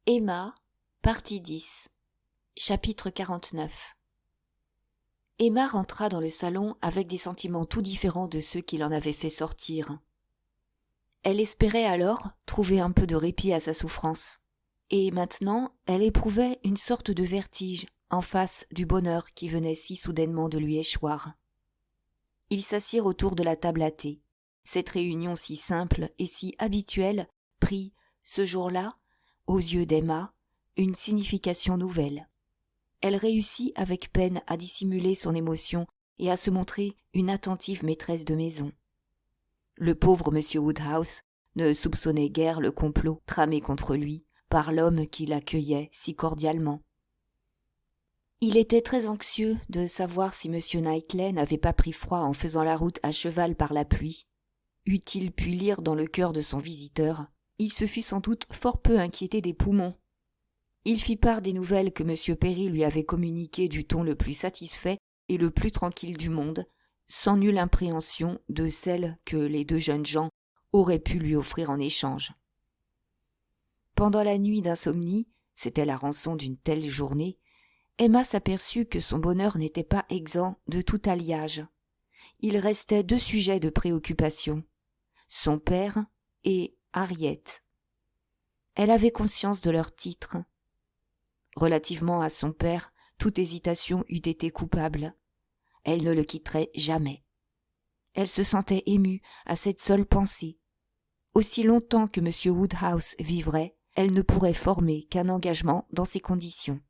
Emma, partie 10, chapitre 49. Emma rentra dans le salon avec des sentiments tout différents de ceux qui l'en avaient fait sortir. Elle espérait alors trouver un peu de répit à sa souffrance, et maintenant elle éprouvait une sorte de vertige en face du bonheur qui venait si soudainement de lui échoir. Ils s'assirent autour de la table à thé. Cette réunion si simple et si habituelle prit, ce jour-là, aux yeux d'Emma, une signification nouvelle. Elle réussit avec peine à dissimuler son émotion et à se montrer une attentive maîtresse de maison. Le pauvre M. Woodhouse ne soupçonnait guère le complot tramé contre lui par l'homme qui l'accueillait si cordialement. Il était très anxieux de savoir si M. Knightley n'avait pas pris froid en faisant la route à cheval par la pluie. Eût-il pu lire dans le cœur de son visiteur, il se fût sans doute fort peu inquiété des poumons. Il fit part des nouvelles que M. Perry lui avait communiquées du ton le plus satisfait et le plus tranquille du monde, sans nulle impréhension de celle que les deux jeunes gens auraient pu lui offrir en échange. Pendant la nuit d'insomnie, c'était la rançon d'une telle journée, Emma s'aperçut que son bonheur n'était pas exempt de tout alliage. Il restait deux sujets de préoccupation, son père et Harriet. Elle avait conscience de leur titre. Relativement à son père, toute hésitation eût été coupable. Elle ne le quitterait jamais. Elle se sentait émue à cette seule pensée. Aussi longtemps que M. Woodhouse vivrait, elle ne pourrait former qu'un engagement dans ces conditions.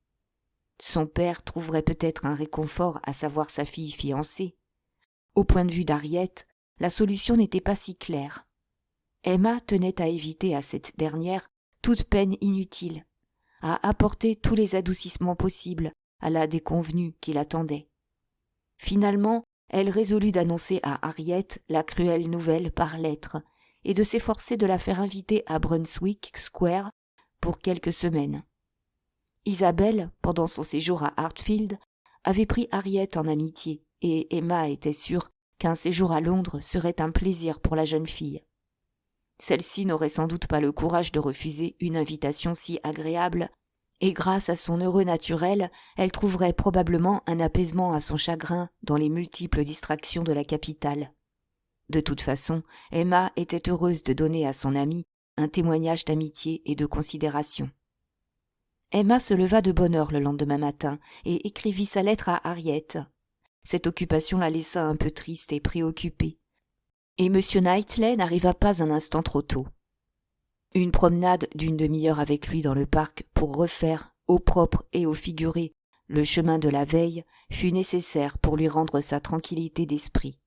Son père trouverait peut-être un réconfort à savoir sa fille fiancée. Au point de vue d'Harriet, la solution n'était pas si claire. Emma tenait à éviter à cette dernière toute peine inutile, à apporter tous les adoucissements possibles à la déconvenue qui l'attendait. Finalement, elle résolut d'annoncer à Harriet la cruelle nouvelle par lettre et de s'efforcer de la faire inviter à Brunswick Square pour quelques semaines. Isabelle, pendant son séjour à Hartfield, avait pris Harriet en amitié et Emma était sûre qu'un séjour à Londres serait un plaisir pour la jeune fille. Celle-ci n'aurait sans doute pas le courage de refuser une invitation si agréable, et grâce à son heureux naturel, elle trouverait probablement un apaisement à son chagrin dans les multiples distractions de la capitale. De toute façon, Emma était heureuse de donner à son amie un témoignage d'amitié et de considération. Emma se leva de bonne heure le lendemain matin et écrivit sa lettre à Harriet. Cette occupation la laissa un peu triste et préoccupée. Et M. Knightley n'arriva pas un instant trop tôt. Une promenade d'une demi-heure avec lui dans le parc pour refaire, au propre et au figuré, le chemin de la veille fut nécessaire pour lui rendre sa tranquillité d'esprit.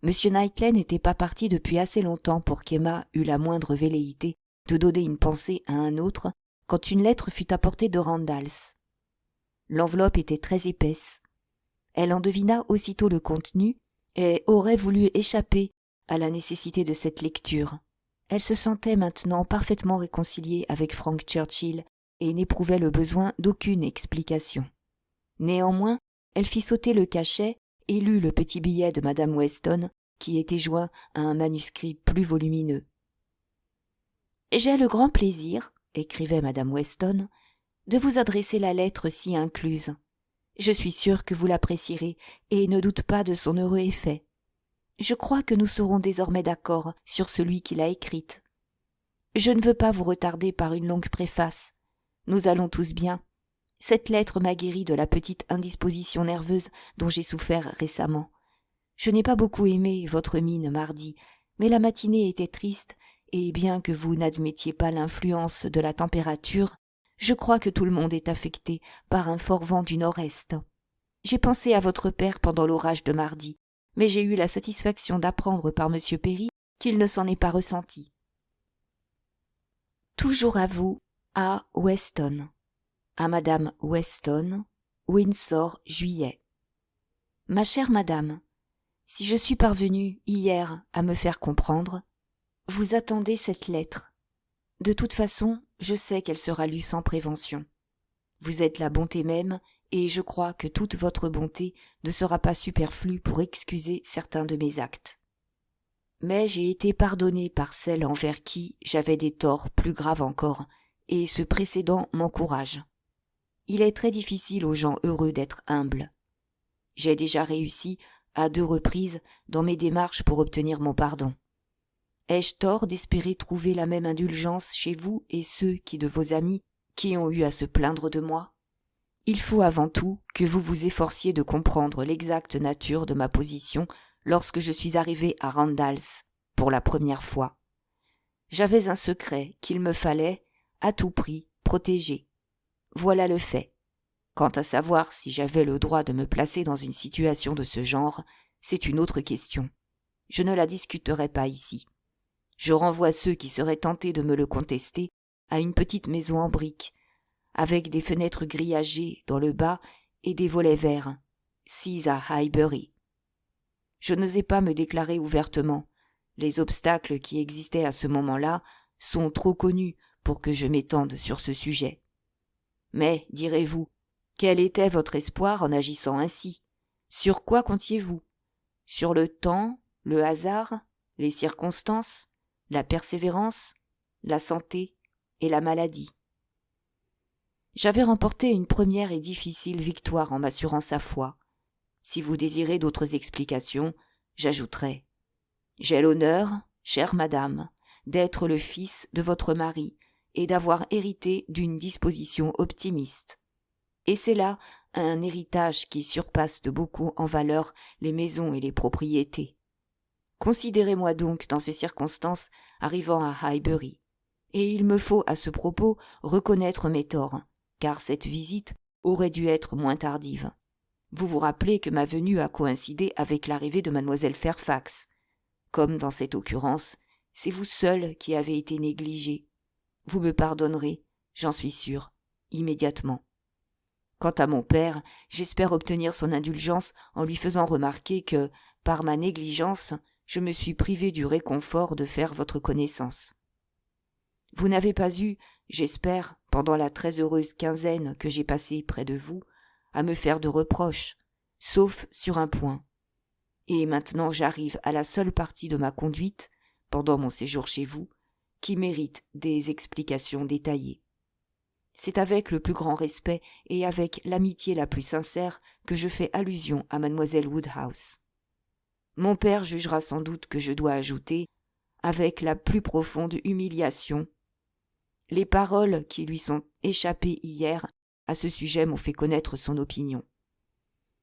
M. Knightley n'était pas parti depuis assez longtemps pour qu'Emma eût la moindre velléité de donner une pensée à un autre quand une lettre fut apportée de Randalls. L'enveloppe était très épaisse. Elle en devina aussitôt le contenu et aurait voulu échapper à la nécessité de cette lecture. Elle se sentait maintenant parfaitement réconciliée avec Frank Churchill et n'éprouvait le besoin d'aucune explication. Néanmoins, elle fit sauter le cachet et lut le petit billet de Madame Weston qui était joint à un manuscrit plus volumineux. « J'ai le grand plaisir, écrivait Madame Weston, de vous adresser la lettre ci incluse. Je suis sûre que vous l'apprécierez et ne doute pas de son heureux effet. Je crois que nous serons désormais d'accord sur celui qui l'a écrite. Je ne veux pas vous retarder par une longue préface. Nous allons tous bien. Cette lettre m'a guéri de la petite indisposition nerveuse dont j'ai souffert récemment. Je n'ai pas beaucoup aimé votre mine mardi, mais la matinée était triste, et bien que vous n'admettiez pas l'influence de la température, je crois que tout le monde est affecté par un fort vent du nord-est. J'ai pensé à votre père pendant l'orage de mardi, mais j'ai eu la satisfaction d'apprendre par M. Perry qu'il ne s'en est pas ressenti. Toujours à vous, à Weston. À Madame Weston, Windsor, juillet. Ma chère madame, si je suis parvenue hier à me faire comprendre, vous attendez cette lettre. De toute façon, je sais qu'elle sera lue sans prévention. Vous êtes la bonté même, et je crois que toute votre bonté ne sera pas superflue pour excuser certains de mes actes. Mais j'ai été pardonnée par celle envers qui j'avais des torts plus graves encore, et ce précédent m'encourage. Il est très difficile aux gens heureux d'être humbles. J'ai déjà réussi à 2 reprises dans mes démarches pour obtenir mon pardon. Ai-je tort d'espérer trouver la même indulgence chez vous et ceux de vos amis qui ont eu à se plaindre de moi? Il faut avant tout que vous vous efforciez de comprendre l'exacte nature de ma position lorsque je suis arrivé à Randalls pour la première fois. J'avais un secret qu'il me fallait, à tout prix, protéger. Voilà le fait. Quant à savoir si j'avais le droit de me placer dans une situation de ce genre, c'est une autre question. Je ne la discuterai pas ici. Je renvoie ceux qui seraient tentés de me le contester à une petite maison en briques, avec des fenêtres grillagées dans le bas et des volets verts, sise à Highbury. Je n'osais pas me déclarer ouvertement. Les obstacles qui existaient à ce moment-là sont trop connus pour que je m'étende sur ce sujet. Mais, direz-vous, quel était votre espoir en agissant ainsi? Sur quoi comptiez-vous? Sur le temps, le hasard, les circonstances, la persévérance, la santé et la maladie? J'avais remporté une première et difficile victoire en m'assurant sa foi. Si vous désirez d'autres explications, j'ajouterai: j'ai l'honneur, chère madame, d'être le fils de votre mari et d'avoir hérité d'une disposition optimiste. Et c'est là un héritage qui surpasse de beaucoup en valeur les maisons et les propriétés. Considérez-moi donc dans ces circonstances arrivant à Highbury. Et il me faut à ce propos reconnaître mes torts, car cette visite aurait dû être moins tardive. Vous vous rappelez que ma venue a coïncidé avec l'arrivée de mademoiselle Fairfax. Comme dans cette occurrence, c'est vous seul qui avez été négligé. Vous me pardonnerez, j'en suis sûre, immédiatement. Quant à mon père, j'espère obtenir son indulgence en lui faisant remarquer que, par ma négligence, je me suis privé du réconfort de faire votre connaissance. Vous n'avez pas eu, j'espère, pendant la très heureuse quinzaine que j'ai passée près de vous, à me faire de reproches, sauf sur un point. Et maintenant j'arrive à la seule partie de ma conduite, pendant mon séjour chez vous, qui mérite des explications détaillées. C'est avec le plus grand respect et avec l'amitié la plus sincère que je fais allusion à mademoiselle Woodhouse. Mon père jugera sans doute que je dois ajouter, avec la plus profonde humiliation, les paroles qui lui sont échappées hier à ce sujet m'ont fait connaître son opinion.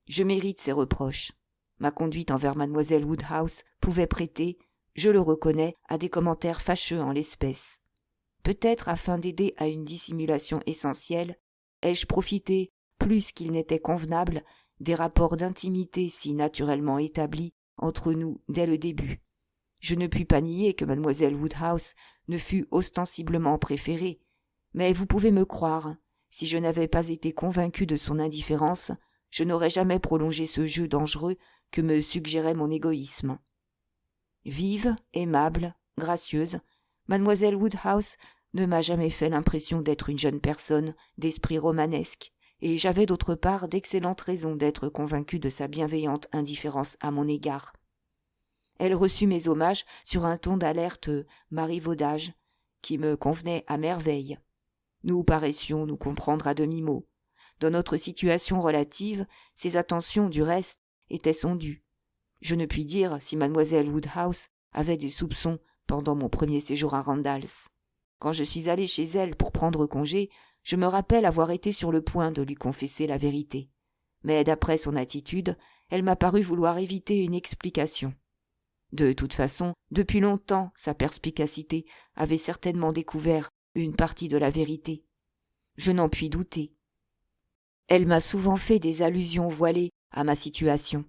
Je mérite ses reproches. Ma conduite envers mademoiselle Woodhouse pouvait prêter, je le reconnais, à des commentaires fâcheux en l'espèce. Peut-être afin d'aider à une dissimulation essentielle, ai-je profité, plus qu'il n'était convenable, des rapports d'intimité si naturellement établis entre nous dès le début. Je ne puis pas nier que mademoiselle Woodhouse ne fût ostensiblement préférée, mais vous pouvez me croire, si je n'avais pas été convaincu de son indifférence, je n'aurais jamais prolongé ce jeu dangereux que me suggérait mon égoïsme. Vive, aimable, gracieuse, mademoiselle Woodhouse ne m'a jamais fait l'impression d'être une jeune personne d'esprit romanesque, et j'avais d'autre part d'excellentes raisons d'être convaincu de sa bienveillante indifférence à mon égard. Elle reçut mes hommages sur un ton d'alerte marivaudage qui me convenait à merveille. Nous paraissions nous comprendre à demi-mot. Dans notre situation relative, ses attentions, du reste, étaient son dû. Je ne puis dire si mademoiselle Woodhouse avait des soupçons pendant mon premier séjour à Randalls. Quand je suis allé chez elle pour prendre congé, je me rappelle avoir été sur le point de lui confesser la vérité. Mais d'après son attitude, elle m'a paru vouloir éviter une explication. De toute façon, depuis longtemps, sa perspicacité avait certainement découvert une partie de la vérité. Je n'en puis douter. Elle m'a souvent fait des allusions voilées à ma situation.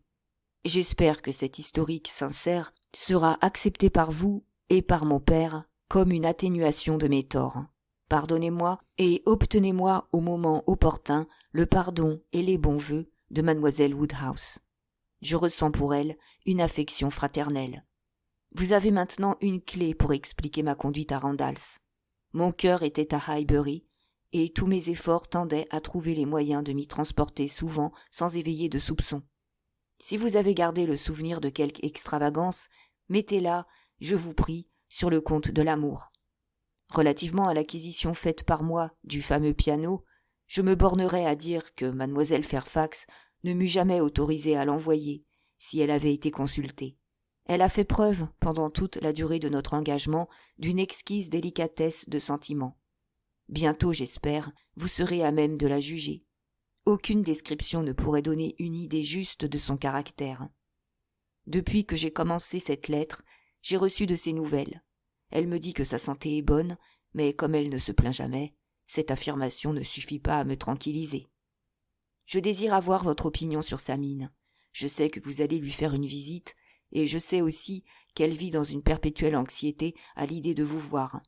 J'espère que cette historique sincère sera acceptée par vous et par mon père comme une atténuation de mes torts. Pardonnez-moi et obtenez-moi au moment opportun le pardon et les bons vœux de mademoiselle Woodhouse. Je ressens pour elle une affection fraternelle. Vous avez maintenant une clé pour expliquer ma conduite à Randalls. Mon cœur était à Highbury, et tous mes efforts tendaient à trouver les moyens de m'y transporter souvent sans éveiller de soupçons. Si vous avez gardé le souvenir de quelque extravagance, mettez-la, je vous prie, sur le compte de l'amour. Relativement à l'acquisition faite par moi du fameux piano, je me bornerai à dire que mademoiselle Fairfax ne m'eût jamais autorisé à l'envoyer, si elle avait été consultée. Elle a fait preuve, pendant toute la durée de notre engagement, d'une exquise délicatesse de sentiment. Bientôt, j'espère, vous serez à même de la juger. Aucune description ne pourrait donner une idée juste de son caractère. Depuis que j'ai commencé cette lettre, j'ai reçu de ses nouvelles. Elle me dit que sa santé est bonne, mais comme elle ne se plaint jamais, cette affirmation ne suffit pas à me tranquilliser. Je désire avoir votre opinion sur sa mine. Je sais que vous allez lui faire une visite, et je sais aussi qu'elle vit dans une perpétuelle anxiété à l'idée de vous voir.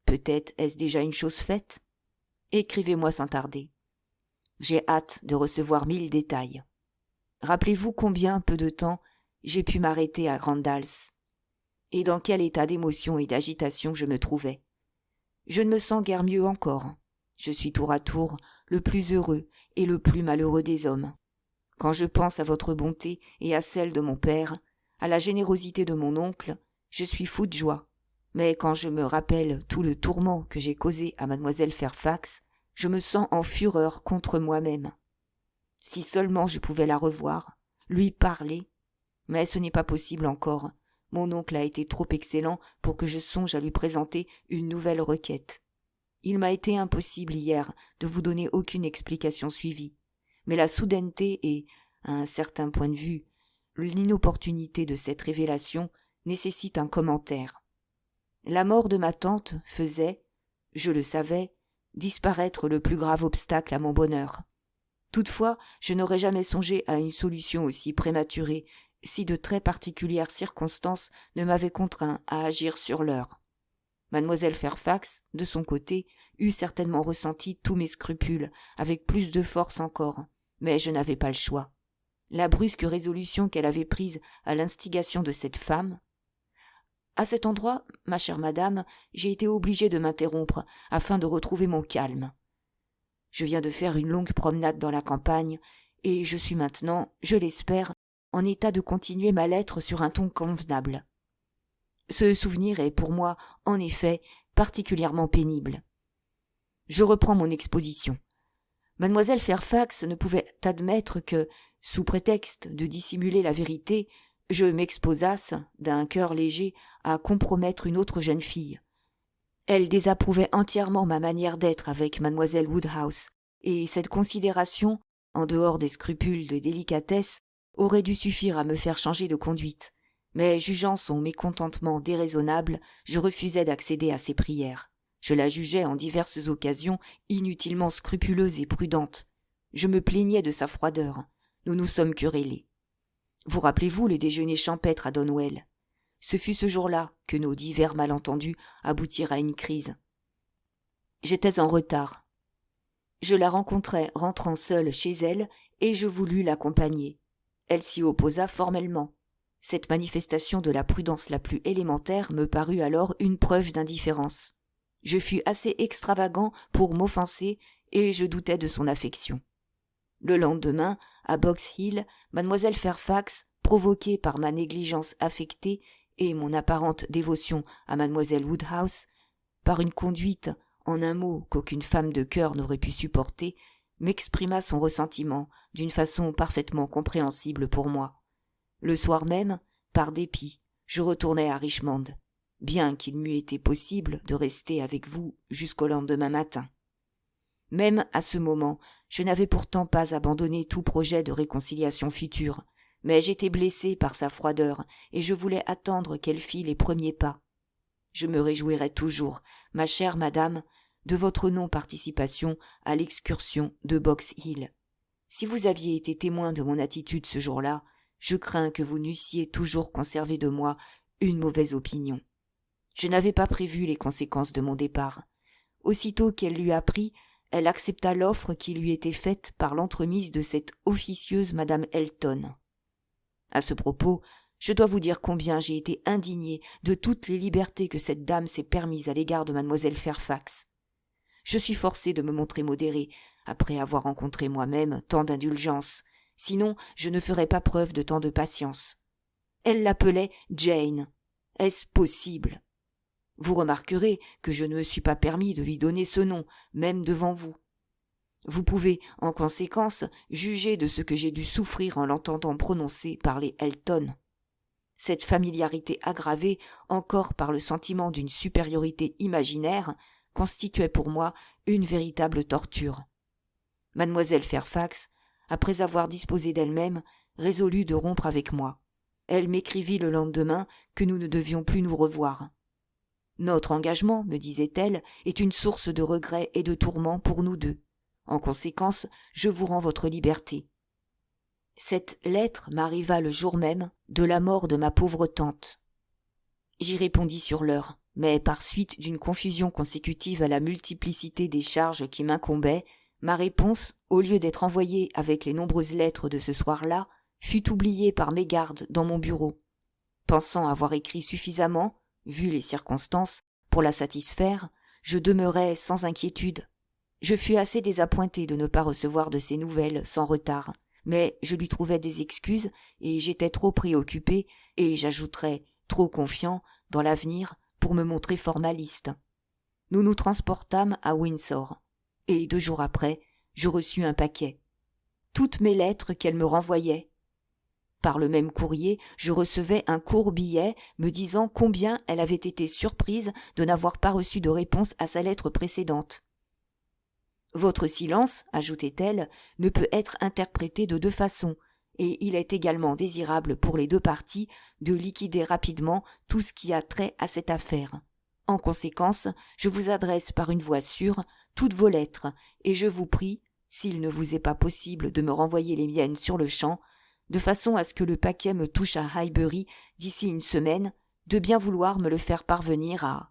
Peut-être est-ce déjà une chose faite ? Écrivez-moi sans tarder. J'ai hâte de recevoir 1000 détails. Rappelez-vous combien, peu de temps, j'ai pu m'arrêter à Randalls, et dans quel état d'émotion et d'agitation je me trouvais. Je ne me sens guère mieux encore. Je suis tour à tour le plus heureux et le plus malheureux des hommes. Quand je pense à votre bonté et à celle de mon père, à la générosité de mon oncle, je suis fou de joie. Mais quand je me rappelle tout le tourment que j'ai causé à mademoiselle Fairfax, je me sens en fureur contre moi-même. Si seulement je pouvais la revoir, lui parler. Mais ce n'est pas possible encore. Mon oncle a été trop excellent pour que je songe à lui présenter une nouvelle requête. Il m'a été impossible hier de vous donner aucune explication suivie, mais la soudaineté et, à un certain point de vue, l'inopportunité de cette révélation nécessite un commentaire. La mort de ma tante faisait, je le savais, disparaître le plus grave obstacle à mon bonheur. Toutefois, je n'aurais jamais songé à une solution aussi prématurée si de très particulières circonstances ne m'avaient contraint à agir sur l'heure. Mademoiselle Fairfax, de son côté, eût certainement ressenti tous mes scrupules, avec plus de force encore, mais je n'avais pas le choix. La brusque résolution qu'elle avait prise à l'instigation de cette femme. À cet endroit, ma chère madame, j'ai été obligé de m'interrompre afin de retrouver mon calme. Je viens de faire une longue promenade dans la campagne, et je suis maintenant, je l'espère, en état de continuer ma lettre sur un ton convenable. Ce souvenir est pour moi, en effet, particulièrement pénible. Je reprends mon exposition. Mademoiselle Fairfax ne pouvait admettre que, sous prétexte de dissimuler la vérité, je m'exposasse, d'un cœur léger, à compromettre une autre jeune fille. Elle désapprouvait entièrement ma manière d'être avec mademoiselle Woodhouse, et cette considération, en dehors des scrupules de délicatesse, aurait dû suffire à me faire changer de conduite. Mais jugeant son mécontentement déraisonnable, je refusai d'accéder à ses prières. Je la jugeais en diverses occasions inutilement scrupuleuse et prudente. Je me plaignais de sa froideur. Nous nous sommes querellés. Vous rappelez-vous le déjeuner champêtre à Donwell ? Ce fut ce jour-là que nos divers malentendus aboutirent à une crise. J'étais en retard. Je la rencontrai rentrant seule chez elle et je voulus l'accompagner. Elle s'y opposa formellement. Cette manifestation de la prudence la plus élémentaire me parut alors une preuve d'indifférence. Je fus assez extravagant pour m'offenser et je doutais de son affection. Le lendemain, à Box Hill, mademoiselle Fairfax, provoquée par ma négligence affectée et mon apparente dévotion à mademoiselle Woodhouse, par une conduite, en un mot, qu'aucune femme de cœur n'aurait pu supporter, m'exprima son ressentiment d'une façon parfaitement compréhensible pour moi. Le soir même, par dépit, je retournai à Richmond, bien qu'il m'eût été possible de rester avec vous jusqu'au lendemain matin. Même à ce moment, je n'avais pourtant pas abandonné tout projet de réconciliation future, mais j'étais blessé par sa froideur et je voulais attendre qu'elle fît les premiers pas. Je me réjouirai toujours, ma chère madame, de votre non-participation à l'excursion de Box Hill. Si vous aviez été témoin de mon attitude ce jour-là, je crains que vous n'eussiez toujours conservé de moi une mauvaise opinion. Je n'avais pas prévu les conséquences de mon départ. Aussitôt qu'elle l'eut appris, elle accepta l'offre qui lui était faite par l'entremise de cette officieuse madame Elton. À ce propos, je dois vous dire combien j'ai été indigné de toutes les libertés que cette dame s'est permises à l'égard de mademoiselle Fairfax. Je suis forcé de me montrer modéré, après avoir rencontré moi-même tant d'indulgence, sinon je ne ferais pas preuve de tant de patience. Elle l'appelait Jane. Est-ce possible ? Vous remarquerez que je ne me suis pas permis de lui donner ce nom, même devant vous. Vous pouvez, en conséquence, juger de ce que j'ai dû souffrir en l'entendant prononcer par les Elton. Cette familiarité aggravée encore par le sentiment d'une supériorité imaginaire constituait pour moi une véritable torture. Mademoiselle Fairfax, après avoir disposé d'elle-même, résolut de rompre avec moi. Elle m'écrivit le lendemain que nous ne devions plus nous revoir. Notre engagement, me disait-elle, est une source de regrets et de tourments pour nous deux. En conséquence, je vous rends votre liberté. Cette lettre m'arriva le jour même de la mort de ma pauvre tante. J'y répondis sur l'heure, mais par suite d'une confusion consécutive à la multiplicité des charges qui m'incombaient, ma réponse, au lieu d'être envoyée avec les nombreuses lettres de ce soir-là, fut oubliée par mégarde dans mon bureau. Pensant avoir écrit suffisamment, vu les circonstances, pour la satisfaire, je demeurai sans inquiétude. Je fus assez désappointé de ne pas recevoir de ses nouvelles sans retard, mais je lui trouvais des excuses et j'étais trop préoccupé et j'ajouterais trop confiant dans l'avenir pour me montrer formaliste. Nous nous transportâmes à Windsor et 2 jours après, je reçus un paquet. Toutes mes lettres qu'elle me renvoyait. Par le même courrier, je recevais un court billet me disant combien elle avait été surprise de n'avoir pas reçu de réponse à sa lettre précédente. Votre silence, ajoutait-elle, ne peut être interprété de 2 façons, et il est également désirable pour les 2 parties de liquider rapidement tout ce qui a trait à cette affaire. En conséquence, je vous adresse par une voie sûre toutes vos lettres, et je vous prie, s'il ne vous est pas possible de me renvoyer les miennes sur-le-champ, de façon à ce que le paquet me touche à Highbury d'ici une semaine, de bien vouloir me le faire parvenir à...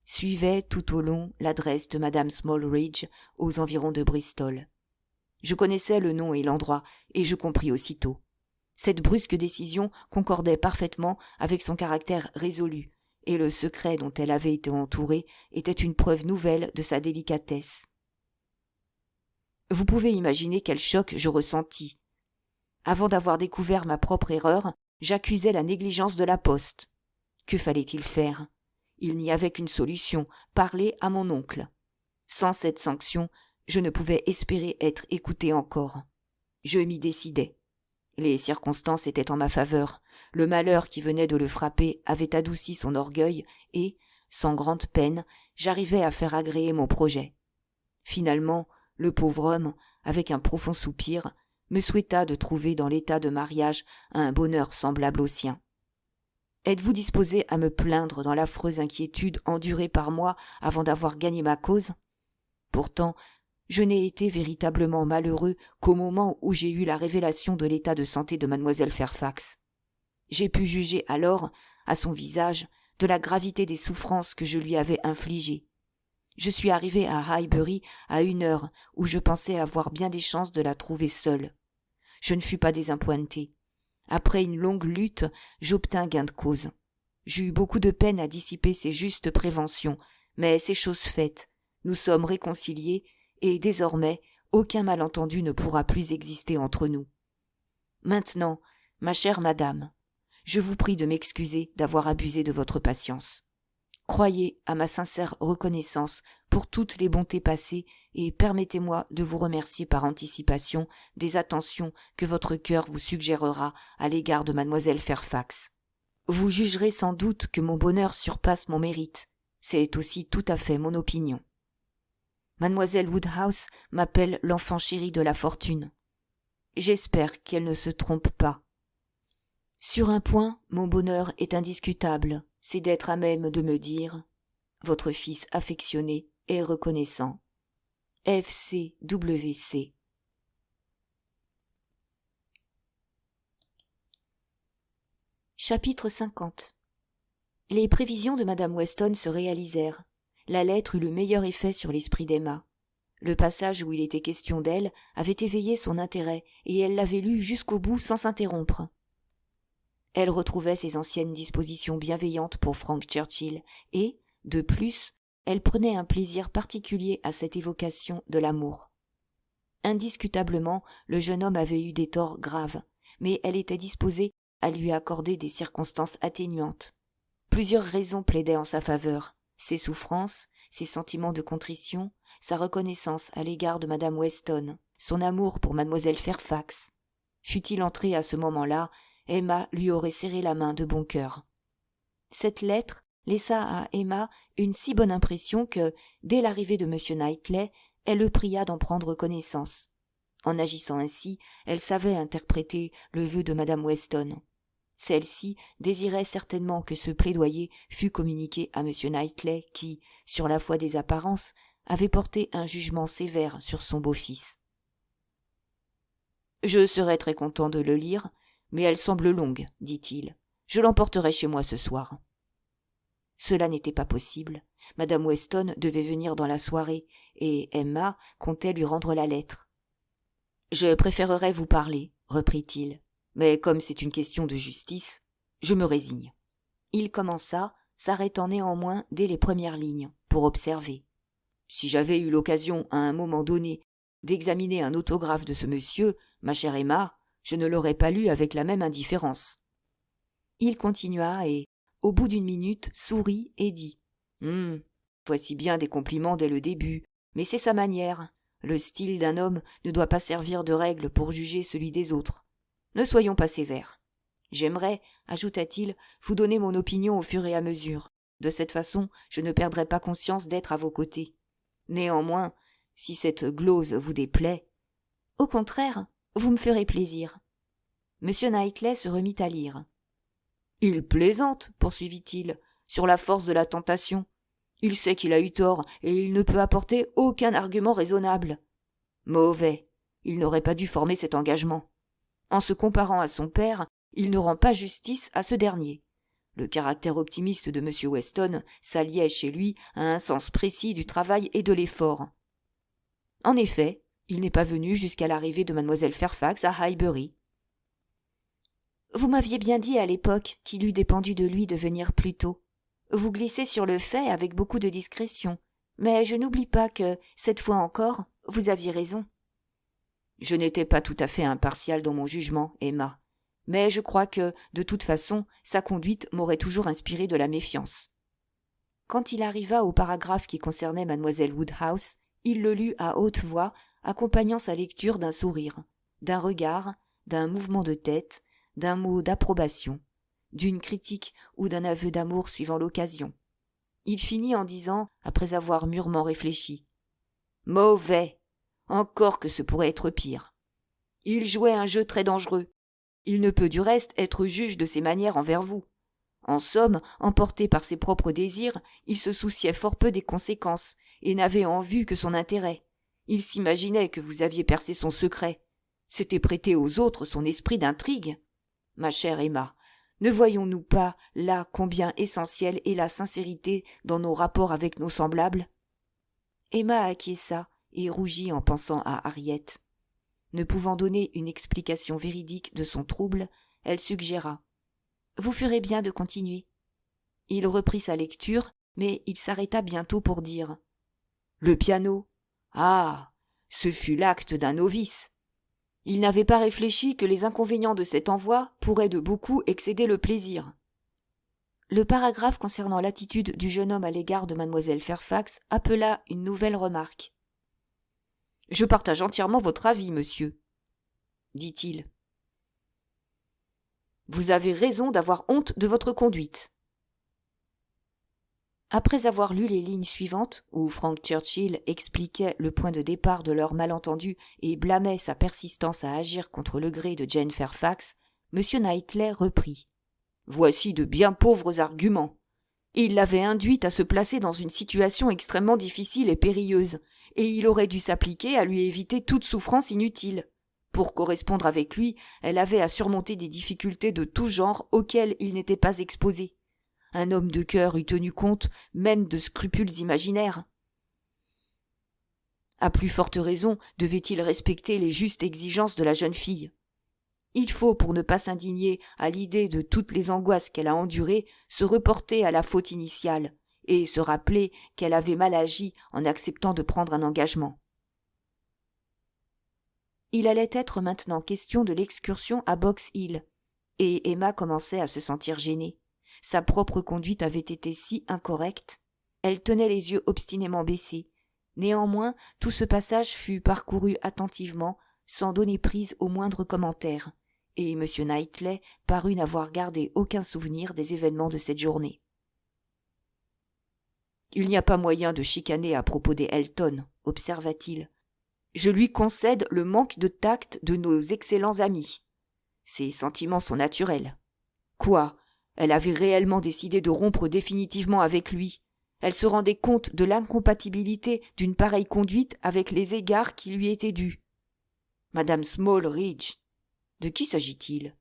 Suivait tout au long l'adresse de Madame Smallridge aux environs de Bristol. Je connaissais le nom et l'endroit, et je compris aussitôt. Cette brusque décision concordait parfaitement avec son caractère résolu, et le secret dont elle avait été entourée était une preuve nouvelle de sa délicatesse. Vous pouvez imaginer quel choc je ressentis. Avant d'avoir découvert ma propre erreur, j'accusais la négligence de la poste. Que fallait-il faire ? Il n'y avait qu'une solution, parler à mon oncle. Sans cette sanction, je ne pouvais espérer être écouté encore. Je m'y décidai. Les circonstances étaient en ma faveur. Le malheur qui venait de le frapper avait adouci son orgueil et, sans grande peine, j'arrivai à faire agréer mon projet. Finalement, le pauvre homme, avec un profond soupir, me souhaita de trouver dans l'état de mariage un bonheur semblable au sien. Êtes-vous disposé à me plaindre dans l'affreuse inquiétude endurée par moi avant d'avoir gagné ma cause ? Pourtant, je n'ai été véritablement malheureux qu'au moment où j'ai eu la révélation de l'état de santé de mademoiselle Fairfax. J'ai pu juger alors, à son visage, de la gravité des souffrances que je lui avais infligées. Je suis arrivé à Highbury à une heure où je pensais avoir bien des chances de la trouver seule. Je ne fus pas désappointé. Après une longue lutte, j'obtins gain de cause. J'eus beaucoup de peine à dissiper ces justes préventions, mais c'est chose faite. Nous sommes réconciliés, et désormais, aucun malentendu ne pourra plus exister entre nous. Maintenant, ma chère madame, je vous prie de m'excuser d'avoir abusé de votre patience. Croyez à ma sincère reconnaissance pour toutes les bontés passées et permettez-moi de vous remercier par anticipation des attentions que votre cœur vous suggérera à l'égard de mademoiselle Fairfax. Vous jugerez sans doute que mon bonheur surpasse mon mérite. C'est aussi tout à fait mon opinion. Mademoiselle Woodhouse m'appelle l'enfant chéri de la fortune. J'espère qu'elle ne se trompe pas. Sur un point, mon bonheur est indiscutable, c'est d'être à même de me dire « Votre fils affectionné et reconnaissant. F.C.W.C. » Chapitre 50. Les prévisions de madame Weston se réalisèrent. La lettre eut le meilleur effet sur l'esprit d'Emma. Le passage où il était question d'elle avait éveillé son intérêt et elle l'avait lu jusqu'au bout sans s'interrompre. Elle retrouvait ses anciennes dispositions bienveillantes pour Frank Churchill et, de plus, elle prenait un plaisir particulier à cette évocation de l'amour. Indiscutablement, le jeune homme avait eu des torts graves, mais elle était disposée à lui accorder des circonstances atténuantes. Plusieurs raisons plaidaient en sa faveur. Ses souffrances, ses sentiments de contrition, sa reconnaissance à l'égard de madame Weston, son amour pour mademoiselle Fairfax. Fût-il entré à ce moment-là, Emma lui aurait serré la main de bon cœur. Cette lettre laissa à Emma une si bonne impression que, dès l'arrivée de M. Knightley, elle le pria d'en prendre connaissance. En agissant ainsi, elle savait interpréter le vœu de madame Weston. Celle-ci désirait certainement que ce plaidoyer fût communiqué à M. Knightley qui, sur la foi des apparences, avait porté un jugement sévère sur son beau-fils. « Je serais très content de le lire, mais elle semble longue, dit-il. Je l'emporterai chez moi ce soir. » Cela n'était pas possible. Madame Weston devait venir dans la soirée, et Emma comptait lui rendre la lettre. « Je préférerais vous parler, reprit-il. Mais comme c'est une question de justice, je me résigne. » Il commença, s'arrêtant néanmoins dès les premières lignes, pour observer. « Si j'avais eu l'occasion, à un moment donné, d'examiner un autographe de ce monsieur, ma chère Emma, je ne l'aurais pas lu avec la même indifférence. » Il continua et, au bout d'une minute, sourit et dit « Voici bien des compliments dès le début, mais c'est sa manière. Le style d'un homme ne doit pas servir de règle pour juger celui des autres. Ne soyons pas sévères. J'aimerais, ajouta-t-il, vous donner mon opinion au fur et à mesure. De cette façon, je ne perdrai pas conscience d'être à vos côtés. Néanmoins, si cette glose vous déplaît... » « Au contraire, vous me ferez plaisir. » M. Knightley se remit à lire. « Il plaisante, poursuivit-il, sur la force de la tentation. Il sait qu'il a eu tort et il ne peut apporter aucun argument raisonnable. Mauvais, il n'aurait pas dû former cet engagement. En se comparant à son père, il ne rend pas justice à ce dernier. Le caractère optimiste de M. Weston s'alliait chez lui à un sens précis du travail et de l'effort. En effet, il n'est pas venu jusqu'à l'arrivée de mademoiselle Fairfax à Highbury. Vous m'aviez bien dit à l'époque qu'il eût dépendu de lui de venir plus tôt. Vous glissez sur le fait avec beaucoup de discrétion, mais je n'oublie pas que, cette fois encore, vous aviez raison. Je n'étais pas tout à fait impartial dans mon jugement, Emma, mais je crois que, de toute façon, sa conduite m'aurait toujours inspiré de la méfiance. Quand il arriva au paragraphe qui concernait mademoiselle Woodhouse, il le lut à haute voix, accompagnant sa lecture d'un sourire, d'un regard, d'un mouvement de tête, d'un mot d'approbation, d'une critique ou d'un aveu d'amour suivant l'occasion. Il finit en disant, après avoir mûrement réfléchi, « Mauvais! Encore que ce pourrait être pire. Il jouait un jeu très dangereux. Il ne peut du reste être juge de ses manières envers vous. En somme, emporté par ses propres désirs, il se souciait fort peu des conséquences et n'avait en vue que son intérêt. Il s'imaginait que vous aviez percé son secret. C'était prêter aux autres son esprit d'intrigue. Ma chère Emma, ne voyons-nous pas là combien essentielle est la sincérité dans nos rapports avec nos semblables ?» Emma acquiesça et rougit en pensant à Harriet. Ne pouvant donner une explication véridique de son trouble, elle suggéra. « Vous ferez bien de continuer. » Il reprit sa lecture, mais il s'arrêta bientôt pour dire. « Le piano. Ah, ce fut l'acte d'un novice. Il n'avait pas réfléchi que les inconvénients de cet envoi pourraient de beaucoup excéder le plaisir. » Le paragraphe concernant l'attitude du jeune homme à l'égard de mademoiselle Fairfax appela une nouvelle remarque. « Je partage entièrement votre avis, monsieur, » dit-il. « Vous avez raison d'avoir honte de votre conduite. » Après avoir lu les lignes suivantes, où Frank Churchill expliquait le point de départ de leur malentendu et blâmait sa persistance à agir contre le gré de Jane Fairfax, M. Knightley reprit. « Voici de bien pauvres arguments. Il l'avait induite à se placer dans une situation extrêmement difficile et périlleuse, et il aurait dû s'appliquer à lui éviter toute souffrance inutile. Pour correspondre avec lui, elle avait à surmonter des difficultés de tout genre auxquelles il n'était pas exposé. Un homme de cœur eût tenu compte même de scrupules imaginaires. À plus forte raison devait-il respecter les justes exigences de la jeune fille. Il faut, pour ne pas s'indigner à l'idée de toutes les angoisses qu'elle a endurées, se reporter à la faute initiale et se rappeler qu'elle avait mal agi en acceptant de prendre un engagement. Il allait être maintenant question de l'excursion à Box Hill, et Emma commençait à se sentir gênée. sa propre conduite avait été si incorrecte. Elle tenait les yeux obstinément baissés. Néanmoins, tout ce passage fut parcouru attentivement, sans donner prise au moindre commentaire, et M. Knightley parut n'avoir gardé aucun souvenir des événements de cette journée. « Il n'y a pas moyen de chicaner à propos des Elton, observa-t-il. Je lui concède le manque de tact de nos excellents amis. Ses sentiments sont naturels. Quoi ? Elle avait réellement décidé de rompre définitivement avec lui. Elle se rendait compte de l'incompatibilité d'une pareille conduite avec les égards qui lui étaient dus. Madame Smallridge, de qui s'agit-il ?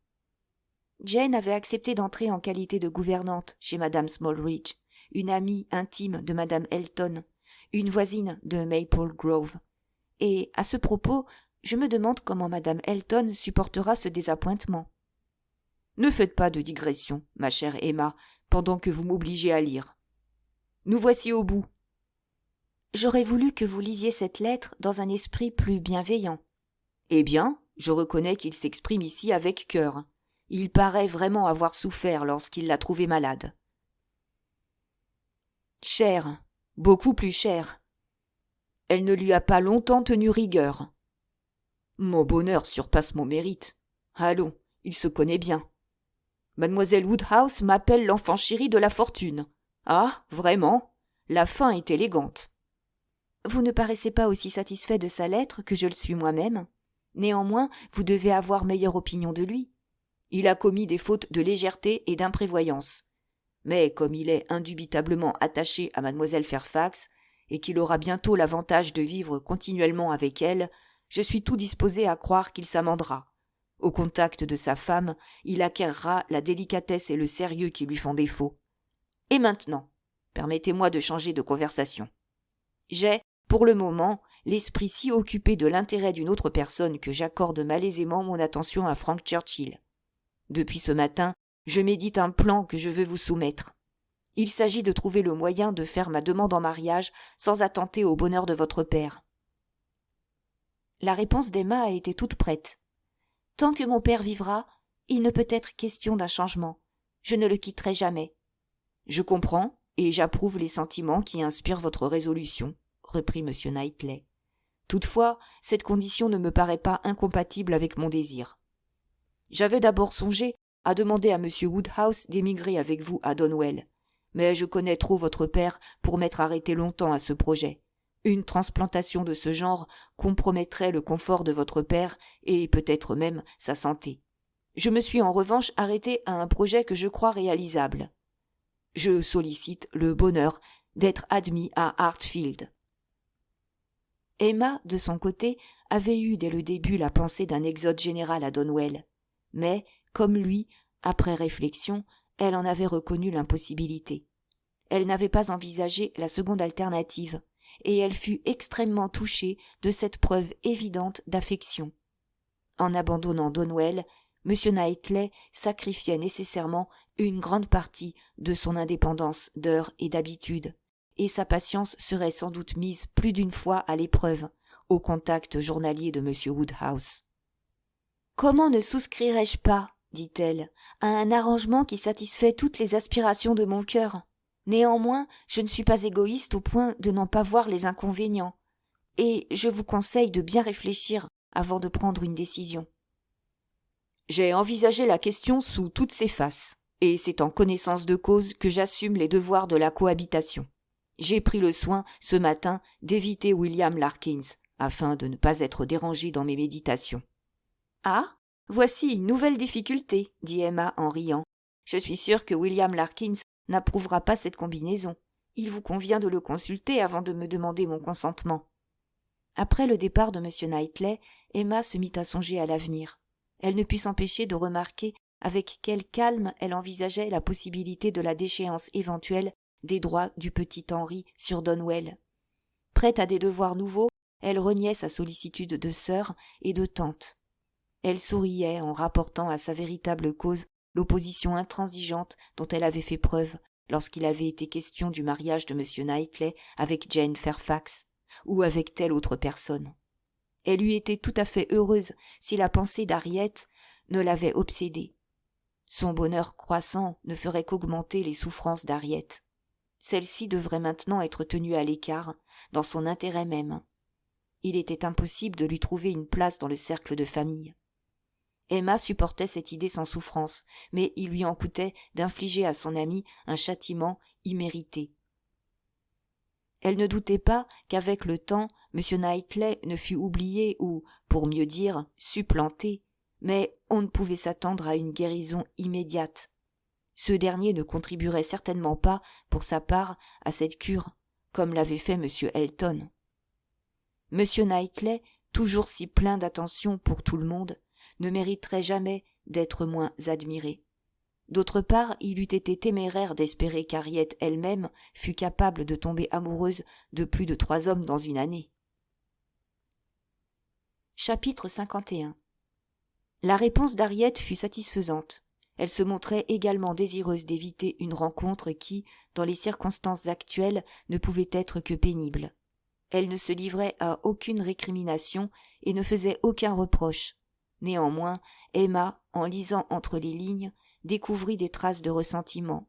Jane avait accepté d'entrer en qualité de gouvernante chez Madame Smallridge, une amie intime de Madame Elton, une voisine de Maple Grove. Et, à ce propos, je me demande comment Madame Elton supportera ce désappointement. Ne faites pas de digression, ma chère Emma, pendant que vous m'obligez à lire. Nous voici au bout. J'aurais voulu que vous lisiez cette lettre dans un esprit plus bienveillant. Eh bien, je reconnais qu'il s'exprime ici avec cœur. Il paraît vraiment avoir souffert lorsqu'il l'a trouvée malade. Cher, beaucoup plus cher. Elle ne lui a pas longtemps tenu rigueur. Mon bonheur surpasse mon mérite. Allons, il se connaît bien. Mademoiselle Woodhouse m'appelle l'enfant chéri de la fortune. Ah, vraiment, la fin est élégante. Vous ne paraissez pas aussi satisfait de sa lettre que je le suis moi-même. Néanmoins, vous devez avoir meilleure opinion de lui. Il a commis des fautes de légèreté et d'imprévoyance. Mais comme il est indubitablement attaché à mademoiselle Fairfax, et qu'il aura bientôt l'avantage de vivre continuellement avec elle, je suis tout disposé à croire qu'il s'amendera. Au contact de sa femme, il acquerra la délicatesse et le sérieux qui lui font défaut. Et maintenant, permettez-moi de changer de conversation. J'ai, pour le moment, l'esprit si occupé de l'intérêt d'une autre personne que j'accorde malaisément mon attention à Frank Churchill. Depuis ce matin, je médite un plan que je veux vous soumettre. Il s'agit de trouver le moyen de faire ma demande en mariage sans attenter au bonheur de votre père. La réponse d'Emma a été toute prête. Tant que mon père vivra, il ne peut être question d'un changement. Je ne le quitterai jamais. Je comprends et j'approuve les sentiments qui inspirent votre résolution, reprit M. Knightley. Toutefois, cette condition ne me paraît pas incompatible avec mon désir. J'avais d'abord songé à demander à M. Woodhouse d'émigrer avec vous à Donwell, mais je connais trop votre père pour m'être arrêté longtemps à ce projet. Une transplantation de ce genre compromettrait le confort de votre père et peut-être même sa santé. Je me suis en revanche arrêté à un projet que je crois réalisable. Je sollicite le bonheur d'être admis à Hartfield. Emma, de son côté, avait eu dès le début la pensée d'un exode général à Donwell, mais, comme lui, après réflexion, elle en avait reconnu l'impossibilité. Elle n'avait pas envisagé la seconde alternative, et elle fut extrêmement touchée de cette preuve évidente d'affection. En abandonnant Donwell, M. Knightley sacrifiait nécessairement une grande partie de son indépendance d'heure et d'habitude, et sa patience serait sans doute mise plus d'une fois à l'épreuve au contact journalier de M. Woodhouse. « Comment ne souscrirais-je pas, dit-elle, à un arrangement qui satisfait toutes les aspirations de mon cœur ? Néanmoins, je ne suis pas égoïste au point de n'en pas voir les inconvénients, et je vous conseille de bien réfléchir avant de prendre une décision. » J'ai envisagé la question sous toutes ses faces, et c'est en connaissance de cause que j'assume les devoirs de la cohabitation. J'ai pris le soin, ce matin, d'éviter William Larkins, afin de ne pas être dérangé dans mes méditations. « Ah, voici une nouvelle difficulté, dit Emma en riant. Je suis sûre que William Larkins n'approuvera pas cette combinaison. Il vous convient de le consulter avant de me demander mon consentement. » Après le départ de M. Knightley, Emma se mit à songer à l'avenir. Elle ne put s'empêcher de remarquer avec quel calme elle envisageait la possibilité de la déchéance éventuelle des droits du petit Henry sur Donwell. Prête à des devoirs nouveaux, elle reniait sa sollicitude de sœur et de tante. Elle souriait en rapportant à sa véritable cause l'opposition intransigeante dont elle avait fait preuve lorsqu'il avait été question du mariage de M. Knightley avec Jane Fairfax, ou avec telle autre personne. Elle eût été tout à fait heureuse si la pensée d'Harriet ne l'avait obsédée. Son bonheur croissant ne ferait qu'augmenter les souffrances d'Harriet. Celle-ci devrait maintenant être tenue à l'écart, dans son intérêt même. Il était impossible de lui trouver une place dans le cercle de famille. Emma supportait cette idée sans souffrance, mais il lui en coûtait d'infliger à son amie un châtiment immérité. Elle ne doutait pas qu'avec le temps, M. Knightley ne fût oublié ou, pour mieux dire, supplanté, mais on ne pouvait s'attendre à une guérison immédiate. Ce dernier ne contribuerait certainement pas, pour sa part, à cette cure, comme l'avait fait M. Elton. M. Knightley, toujours si plein d'attention pour tout le monde, ne mériterait jamais d'être moins admiré. D'autre part, il eût été téméraire d'espérer qu'Harriet elle-même fût capable de tomber amoureuse de plus de 3 hommes dans une année. Chapitre 51. La réponse d'Harriet fut satisfaisante. Elle se montrait également désireuse d'éviter une rencontre qui, dans les circonstances actuelles, ne pouvait être que pénible. Elle ne se livrait à aucune récrimination et ne faisait aucun reproche. Néanmoins, Emma, en lisant entre les lignes, découvrit des traces de ressentiment.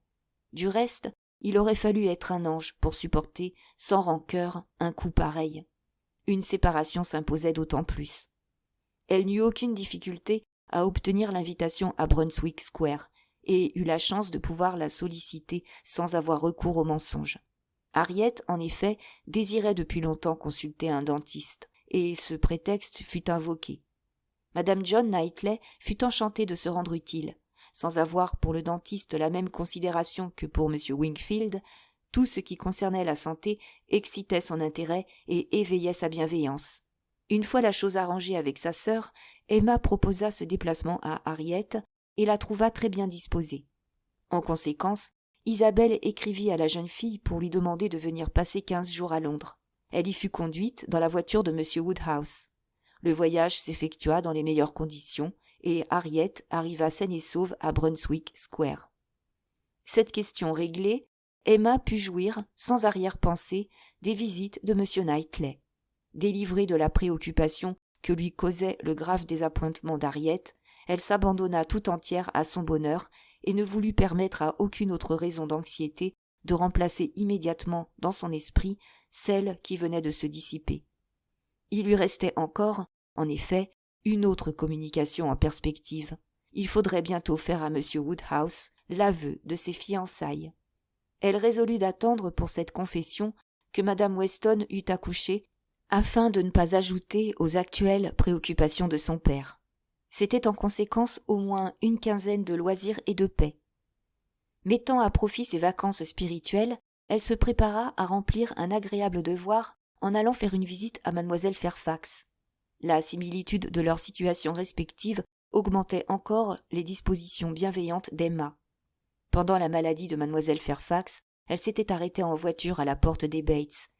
Du reste, il aurait fallu être un ange pour supporter, sans rancœur, un coup pareil. Une séparation s'imposait d'autant plus. Elle n'eut aucune difficulté à obtenir l'invitation à Brunswick Square et eut la chance de pouvoir la solliciter sans avoir recours au mensonge. Harriet, en effet, désirait depuis longtemps consulter un dentiste, et ce prétexte fut invoqué. Madame John Knightley fut enchantée de se rendre utile. Sans avoir pour le dentiste la même considération que pour M. Wingfield, tout ce qui concernait la santé excitait son intérêt et éveillait sa bienveillance. Une fois la chose arrangée avec sa sœur, Emma proposa ce déplacement à Harriet et la trouva très bien disposée. En conséquence, Isabelle écrivit à la jeune fille pour lui demander de venir passer 15 jours à Londres. Elle y fut conduite dans la voiture de M. Woodhouse. Le voyage s'effectua dans les meilleures conditions et Harriet arriva saine et sauve à Brunswick Square. Cette question réglée, Emma put jouir, sans arrière-pensée, des visites de M. Knightley. Délivrée de la préoccupation que lui causait le grave désappointement d'Harriet, elle s'abandonna tout entière à son bonheur et ne voulut permettre à aucune autre raison d'anxiété de remplacer immédiatement dans son esprit celle qui venait de se dissiper. Il lui restait encore, en effet, une autre communication en perspective. Il faudrait bientôt faire à M. Woodhouse l'aveu de ses fiançailles. Elle résolut d'attendre pour cette confession que Mme Weston eût accouché, afin de ne pas ajouter aux actuelles préoccupations de son père. C'était en conséquence au moins une quinzaine de loisirs et de paix. Mettant à profit ses vacances spirituelles, elle se prépara à remplir un agréable devoir en allant faire une visite à Mlle Fairfax. La similitude de leurs situations respectives augmentait encore les dispositions bienveillantes d'Emma. Pendant la maladie de Mlle Fairfax, elle s'était arrêtée en voiture à la porte des Bates,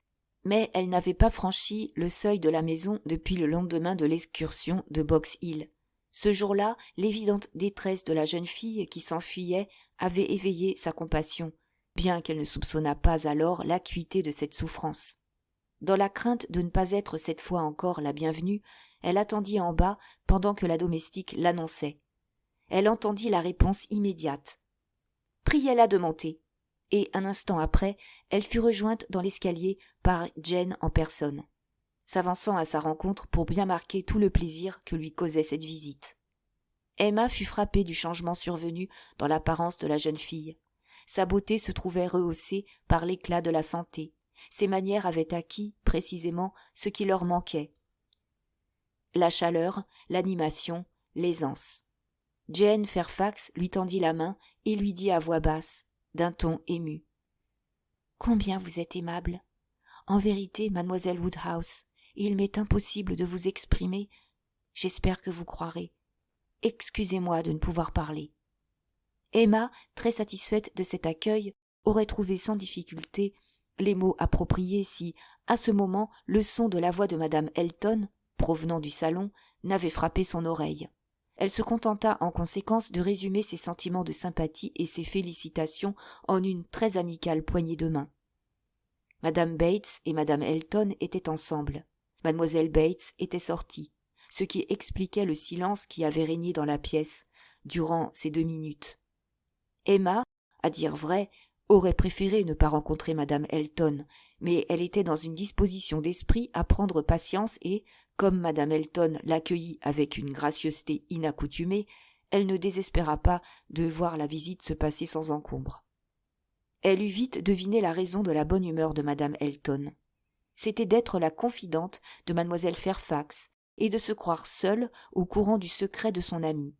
mais elle n'avait pas franchi le seuil de la maison depuis le lendemain de l'excursion de Box Hill. Ce jour-là, l'évidente détresse de la jeune fille qui s'enfuyait avait éveillé sa compassion, bien qu'elle ne soupçonnât pas alors l'acuité de cette souffrance. Dans la crainte de ne pas être cette fois encore la bienvenue, elle attendit en bas pendant que la domestique l'annonçait. Elle entendit la réponse immédiate. Priez-la de monter. Et un instant après, elle fut rejointe dans l'escalier par Jane en personne, s'avançant à sa rencontre pour bien marquer tout le plaisir que lui causait cette visite. Emma fut frappée du changement survenu dans l'apparence de la jeune fille. Sa beauté se trouvait rehaussée par l'éclat de la santé. Ses manières avaient acquis, précisément, ce qui leur manquait. La chaleur, l'animation, l'aisance. Jane Fairfax lui tendit la main et lui dit à voix basse, d'un ton ému. « Combien vous êtes aimable. En vérité, mademoiselle Woodhouse, il m'est impossible de vous exprimer. J'espère que vous croirez. Excusez-moi de ne pouvoir parler. » Emma, très satisfaite de cet accueil, aurait trouvé sans difficulté les mots appropriés si, à ce moment, le son de la voix de madame Elton, provenant du salon, n'avait frappé son oreille. Elle se contenta en conséquence de résumer ses sentiments de sympathie et ses félicitations en une très amicale poignée de main. Madame Bates et madame Elton étaient ensemble. Mademoiselle Bates était sortie, ce qui expliquait le silence qui avait régné dans la pièce, durant ces 2 minutes. Emma, à dire vrai, aurait préféré ne pas rencontrer madame Elton, mais elle était dans une disposition d'esprit à prendre patience et, comme madame Elton l'accueillit avec une gracieuseté inaccoutumée, elle ne désespéra pas de voir la visite se passer sans encombre. Elle eut vite deviné la raison de la bonne humeur de madame Elton. C'était d'être la confidente de mademoiselle Fairfax et de se croire seule au courant du secret de son amie.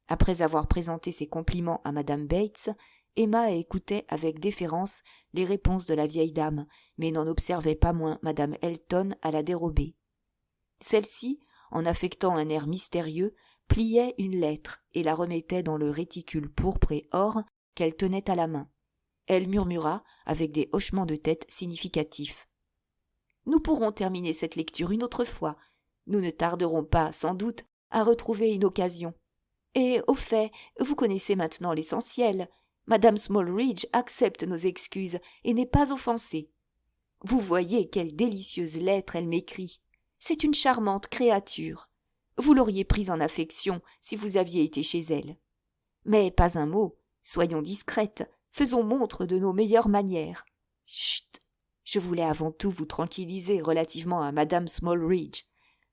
Après avoir présenté ses compliments à madame Bates, Emma écoutait avec déférence les réponses de la vieille dame, mais n'en observait pas moins madame Elton à la dérobée. Celle-ci, en affectant un air mystérieux, pliait une lettre et la remettait dans le réticule pourpre et or qu'elle tenait à la main. Elle murmura, avec des hochements de tête significatifs. « Nous pourrons terminer cette lecture une autre fois. Nous ne tarderons pas, sans doute, à retrouver une occasion. Et, au fait, vous connaissez maintenant l'essentiel. Madame Smallridge accepte nos excuses et n'est pas offensée. Vous voyez quelle délicieuse lettre elle m'écrit. C'est une charmante créature. Vous l'auriez prise en affection si vous aviez été chez elle. Mais pas un mot, soyons discrètes, faisons montre de nos meilleures manières. Chut! Je voulais avant tout vous tranquilliser relativement à madame Smallridge.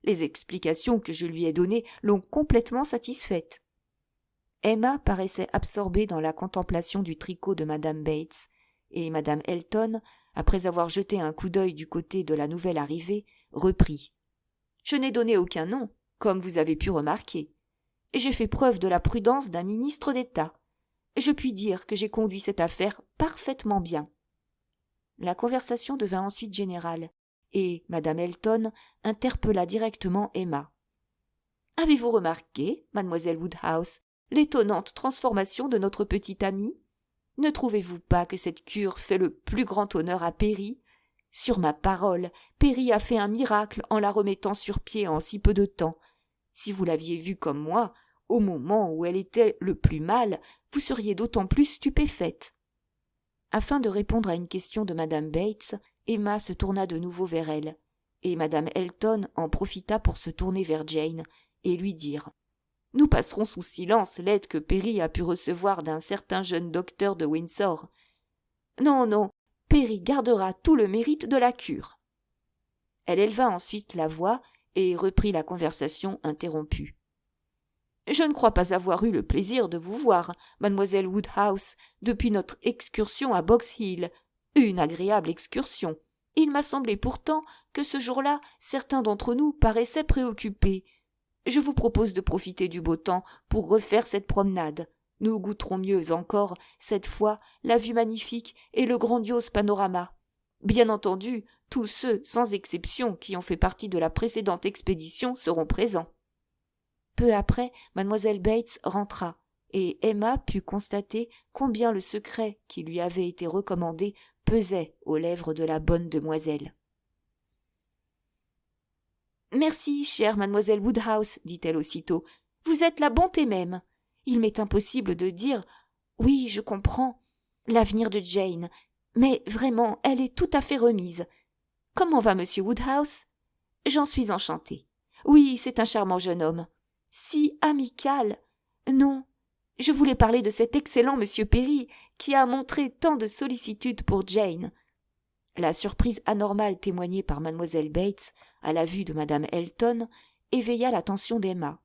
Les explications que je lui ai données l'ont complètement satisfaite. » Emma paraissait absorbée dans la contemplation du tricot de madame Bates, et madame Elton, après avoir jeté un coup d'œil du côté de la nouvelle arrivée, reprit. « Je n'ai donné aucun nom, comme vous avez pu remarquer. J'ai fait preuve de la prudence d'un ministre d'État. Je puis dire que j'ai conduit cette affaire parfaitement bien. » La conversation devint ensuite générale, et madame Elton interpella directement Emma. « Avez-vous remarqué, mademoiselle Woodhouse, l'étonnante transformation de notre petite amie? Ne trouvez-vous pas que cette cure fait le plus grand honneur à Perry? Sur ma parole, Perry a fait un miracle en la remettant sur pied en si peu de temps. Si vous l'aviez vue comme moi, au moment où elle était le plus mal, vous seriez d'autant plus stupéfaite. » Afin de répondre à une question de madame Bates, Emma se tourna de nouveau vers elle, et madame Elton en profita pour se tourner vers Jane et lui dire « Nous passerons sous silence l'aide que Perry a pu recevoir d'un certain jeune docteur de Windsor. Non, non, Perry gardera tout le mérite de la cure. » Elle éleva ensuite la voix et reprit la conversation interrompue. « Je ne crois pas avoir eu le plaisir de vous voir, mademoiselle Woodhouse, depuis notre excursion à Box Hill. Une agréable excursion. Il m'a semblé pourtant que ce jour-là, certains d'entre nous paraissaient préoccupés. Je vous propose de profiter du beau temps pour refaire cette promenade. Nous goûterons mieux encore, cette fois, la vue magnifique et le grandiose panorama. Bien entendu, tous ceux, sans exception, qui ont fait partie de la précédente expédition seront présents. » Peu après, mademoiselle Bates rentra, et Emma put constater combien le secret qui lui avait été recommandé pesait aux lèvres de la bonne demoiselle. « Merci, chère mademoiselle Woodhouse, dit-elle aussitôt. Vous êtes la bonté même. Il m'est impossible de dire « Oui, je comprends. L'avenir de Jane. Mais vraiment, elle est tout à fait remise. Comment va monsieur Woodhouse ? J'en suis enchantée. Oui, c'est un charmant jeune homme. Si amical. Non, je voulais parler de cet excellent monsieur Perry qui a montré tant de sollicitude pour Jane. » La surprise anormale témoignée par mademoiselle Bates à la vue de madame Elton éveilla l'attention d'Emma.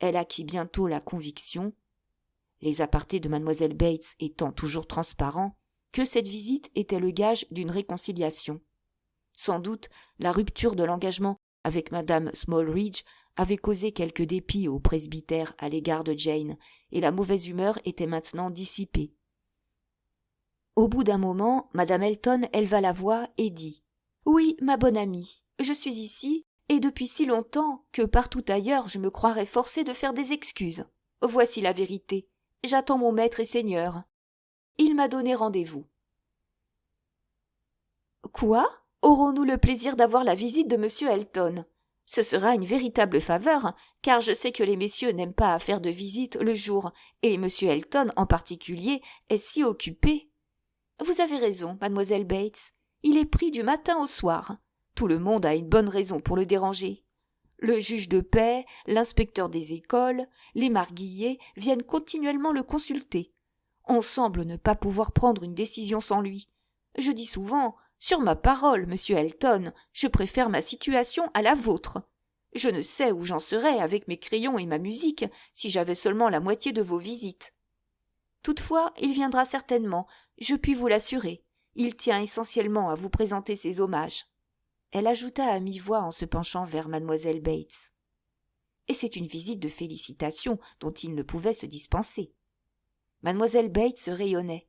Elle acquit bientôt la conviction, les apartés de mademoiselle Bates étant toujours transparents, que cette visite était le gage d'une réconciliation. Sans doute la rupture de l'engagement avec madame Smallridge avait causé quelque dépit au presbytère à l'égard de Jane, et la mauvaise humeur était maintenant dissipée. Au bout d'un moment, madame Elton éleva la voix et dit « Oui, ma bonne amie, je suis ici, et depuis si longtemps que partout ailleurs je me croirais forcée de faire des excuses. Voici la vérité. J'attends mon maître et seigneur. Il m'a donné rendez-vous. » « Quoi ? Aurons-nous le plaisir d'avoir la visite de monsieur Elton ? Ce sera une véritable faveur, car je sais que les messieurs n'aiment pas à faire de visite le jour, et monsieur Elton en particulier est si occupé. » « Vous avez raison, mademoiselle Bates. Il est pris du matin au soir. Tout le monde a une bonne raison pour le déranger. Le juge de paix, l'inspecteur des écoles, les marguilliers viennent continuellement le consulter. On semble ne pas pouvoir prendre une décision sans lui. Je dis souvent, sur ma parole, monsieur Elton, je préfère ma situation à la vôtre. Je ne sais où j'en serais avec mes crayons et ma musique si j'avais seulement la moitié de vos visites. Toutefois, il viendra certainement, je puis vous l'assurer. Il tient essentiellement à vous présenter ses hommages. Elle ajouta à mi-voix en se penchant vers mademoiselle Bates. Et c'est une visite de félicitations dont il ne pouvait se dispenser. Mademoiselle Bates rayonnait.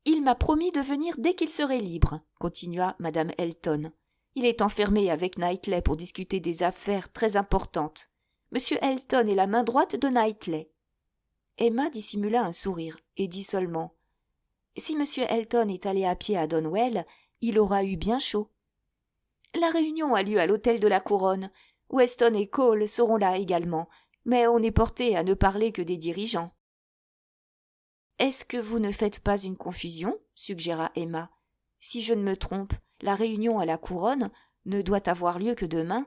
Il m'a promis de venir dès qu'il serait libre, continua madame Elton. Il est enfermé avec Knightley pour discuter des affaires très importantes. Monsieur Elton est la main droite de Knightley. Emma dissimula un sourire et dit seulement « Si monsieur Elton est allé à pied à Donwell, il aura eu bien chaud. » La réunion a lieu à l'hôtel de la Couronne. Weston et Cole seront là également, mais on est porté à ne parler que des dirigeants. « Est-ce que vous ne faites pas une confusion ?» suggéra Emma. « Si je ne me trompe, la réunion à la Couronne ne doit avoir lieu que demain. »«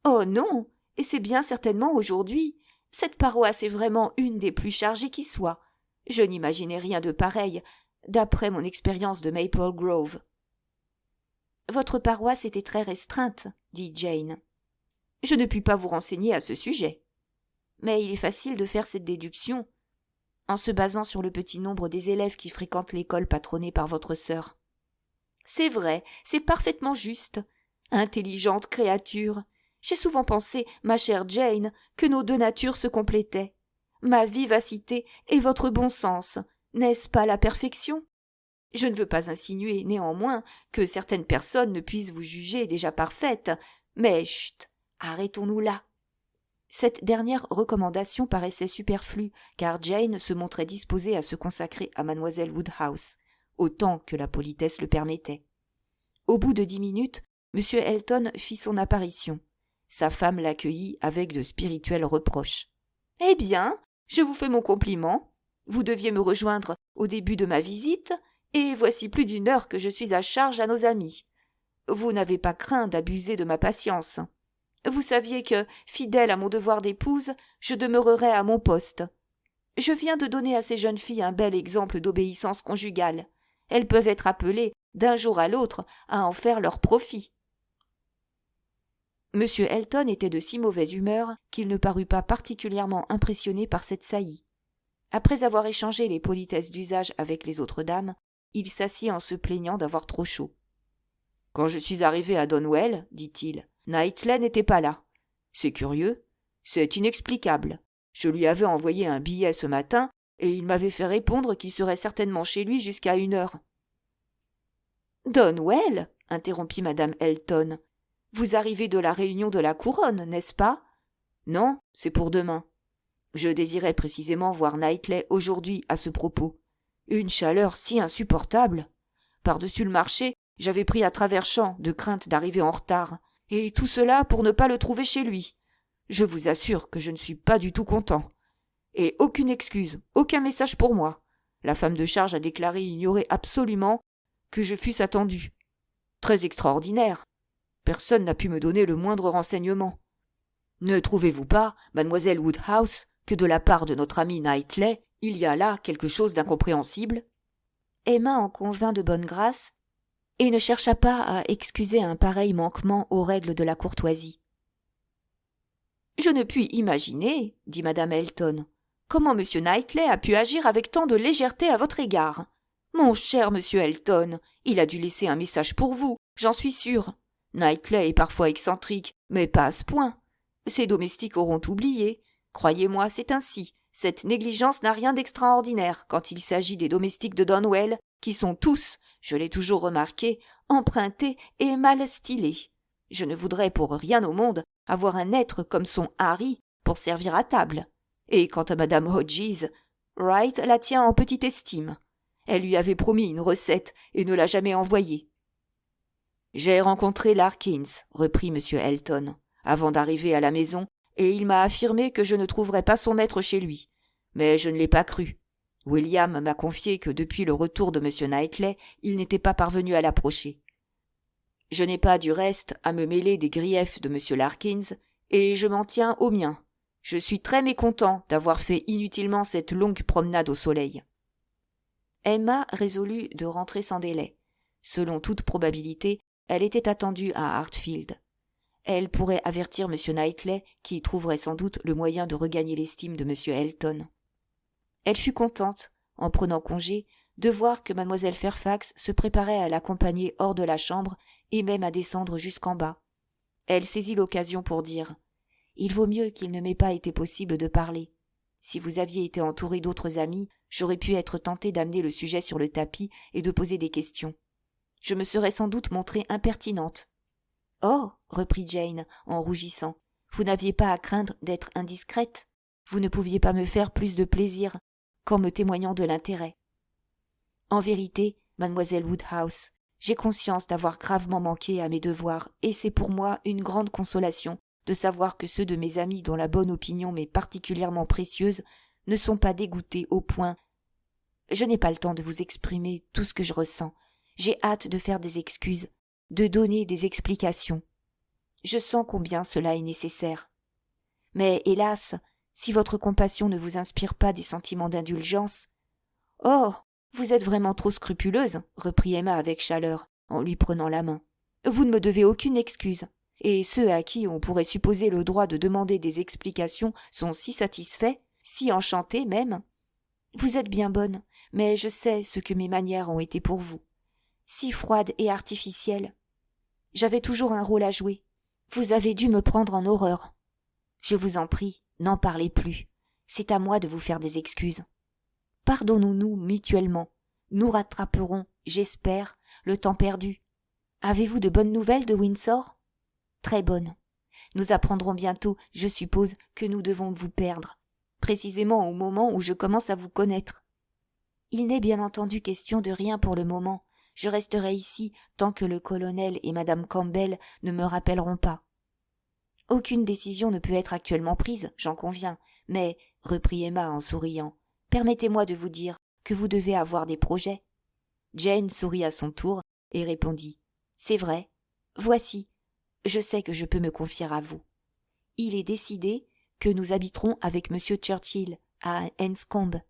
Oh non, et c'est bien certainement aujourd'hui. Cette paroisse est vraiment une des plus chargées qui soit. Je n'imaginais rien de pareil, d'après mon expérience de Maple Grove. »« Votre paroisse était très restreinte, » dit Jane. « Je ne puis pas vous renseigner à ce sujet. Mais il est facile de faire cette déduction, en se basant sur le petit nombre des élèves qui fréquentent l'école patronnée par votre sœur. »« C'est vrai, c'est parfaitement juste. Intelligente créature. J'ai souvent pensé, ma chère Jane, que nos deux natures se complétaient. Ma vivacité et votre bon sens, n'est-ce pas la perfection ? Je ne veux pas insinuer, néanmoins, que certaines personnes ne puissent vous juger déjà parfaite, mais chut, arrêtons-nous là. » Cette dernière recommandation paraissait superflue, car Jane se montrait disposée à se consacrer à mademoiselle Woodhouse, autant que la politesse le permettait. Au bout de 10 minutes, M. Elton fit son apparition. Sa femme l'accueillit avec de spirituels reproches. « Eh bien, je vous fais mon compliment. Vous deviez me rejoindre au début de ma visite, et voici plus d'1 heure que je suis à charge à nos amis. Vous n'avez pas craint d'abuser de ma patience. Vous saviez que, fidèle à mon devoir d'épouse, je demeurerais à mon poste. Je viens de donner à ces jeunes filles un bel exemple d'obéissance conjugale. Elles peuvent être appelées, d'un jour à l'autre, à en faire leur profit. » M. Elton était de si mauvaise humeur qu'il ne parut pas particulièrement impressionné par cette saillie. Après avoir échangé les politesses d'usage avec les autres dames, il s'assit en se plaignant d'avoir trop chaud. « Quand je suis arrivé à Donwell, dit-il, Knightley n'était pas là. C'est curieux, c'est inexplicable. Je lui avais envoyé un billet ce matin et il m'avait fait répondre qu'il serait certainement chez lui jusqu'à 1 heure. »« Donwell » interrompit madame Elton. « Vous arrivez de la réunion de la Couronne, n'est-ce pas ? » ?»« Non, c'est pour demain. Je désirais précisément voir Knightley aujourd'hui à ce propos. Une chaleur si insupportable. Par-dessus le marché, j'avais pris à travers champs de crainte d'arriver en retard. Et tout cela pour ne pas le trouver chez lui. Je vous assure que je ne suis pas du tout content. Et aucune excuse, aucun message pour moi. La femme de charge a déclaré ignorer absolument que je fusse attendu. Très extraordinaire. Personne n'a pu me donner le moindre renseignement. Ne trouvez-vous pas, mademoiselle Woodhouse, que de la part de notre ami Knightley, il y a là quelque chose d'incompréhensible ? » Emma en convint de bonne grâce et ne chercha pas à excuser un pareil manquement aux règles de la courtoisie. « Je ne puis imaginer, dit madame Elton, comment M. Knightley a pu agir avec tant de légèreté à votre égard. Mon cher monsieur Elton, il a dû laisser un message pour vous, j'en suis sûre. Knightley est parfois excentrique, mais pas à ce point. Ses domestiques auront oublié. Croyez-moi, c'est ainsi. Cette négligence n'a rien d'extraordinaire quand il s'agit des domestiques de Donwell, qui sont tous, je l'ai toujours remarqué, empruntés et mal stylés. Je ne voudrais pour rien au monde avoir un être comme son Harry pour servir à table. Et quant à madame Hodges, Wright la tient en petite estime. Elle lui avait promis une recette et ne l'a jamais envoyée. « J'ai rencontré Larkins, reprit M. Elton, avant d'arriver à la maison, et il m'a affirmé que je ne trouverais pas son maître chez lui. Mais je ne l'ai pas cru. William m'a confié que depuis le retour de M. Knightley, il n'était pas parvenu à l'approcher. Je n'ai pas, du reste, à me mêler des griefs de M. Larkins, et je m'en tiens aux miens. Je suis très mécontent d'avoir fait inutilement cette longue promenade au soleil. » Emma résolut de rentrer sans délai. Selon toute probabilité, elle était attendue à Hartfield. Elle pourrait avertir M. Knightley, qui trouverait sans doute le moyen de regagner l'estime de M. Elton. Elle fut contente, en prenant congé, de voir que Mlle Fairfax se préparait à l'accompagner hors de la chambre et même à descendre jusqu'en bas. Elle saisit l'occasion pour dire « Il vaut mieux qu'il ne m'ait pas été possible de parler. Si vous aviez été entouré d'autres amis, j'aurais pu être tentée d'amener le sujet sur le tapis et de poser des questions. Je me serais sans doute montrée impertinente. »« Oh !» reprit Jane, en rougissant, « vous n'aviez pas à craindre d'être indiscrète. Vous ne pouviez pas me faire plus de plaisir qu'en me témoignant de l'intérêt. En vérité, mademoiselle Woodhouse, j'ai conscience d'avoir gravement manqué à mes devoirs, et c'est pour moi une grande consolation de savoir que ceux de mes amis dont la bonne opinion m'est particulièrement précieuse ne sont pas dégoûtés au point. Je n'ai pas le temps de vous exprimer tout ce que je ressens. J'ai hâte de faire des excuses, de donner des explications. Je sens combien cela est nécessaire. Mais hélas, si votre compassion ne vous inspire pas des sentiments d'indulgence… « Oh, vous êtes vraiment trop scrupuleuse, » reprit Emma avec chaleur, en lui prenant la main. « Vous ne me devez aucune excuse, et ceux à qui on pourrait supposer le droit de demander des explications sont si satisfaits, si enchantés même. Vous êtes bien bonne, mais je sais ce que mes manières ont été pour vous. Si froides et artificielles. J'avais toujours un rôle à jouer. Vous avez dû me prendre en horreur. Je vous en prie, n'en parlez plus. C'est à moi de vous faire des excuses. Pardonnons-nous mutuellement. Nous rattraperons, j'espère, le temps perdu. Avez-vous de bonnes nouvelles de Windsor ? Très bonnes. Nous apprendrons bientôt, je suppose, que nous devons vous perdre, précisément au moment où je commence à vous connaître. Il n'est bien entendu question de rien pour le moment. Je resterai ici tant que le colonel et madame Campbell ne me rappelleront pas. Aucune décision ne peut être actuellement prise, j'en conviens, mais, reprit Emma en souriant, permettez-moi de vous dire que vous devez avoir des projets. Jane sourit à son tour et répondit « C'est vrai. Voici. Je sais que je peux me confier à vous. Il est décidé que nous habiterons avec M. Churchill à Enscombe.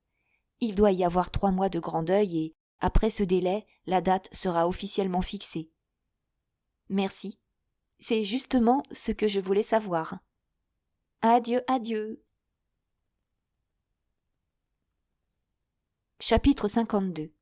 Il doit y avoir 3 mois de grand deuil et, après ce délai, la date sera officiellement fixée. » Merci. C'est justement ce que je voulais savoir. Adieu, adieu. Chapitre 52.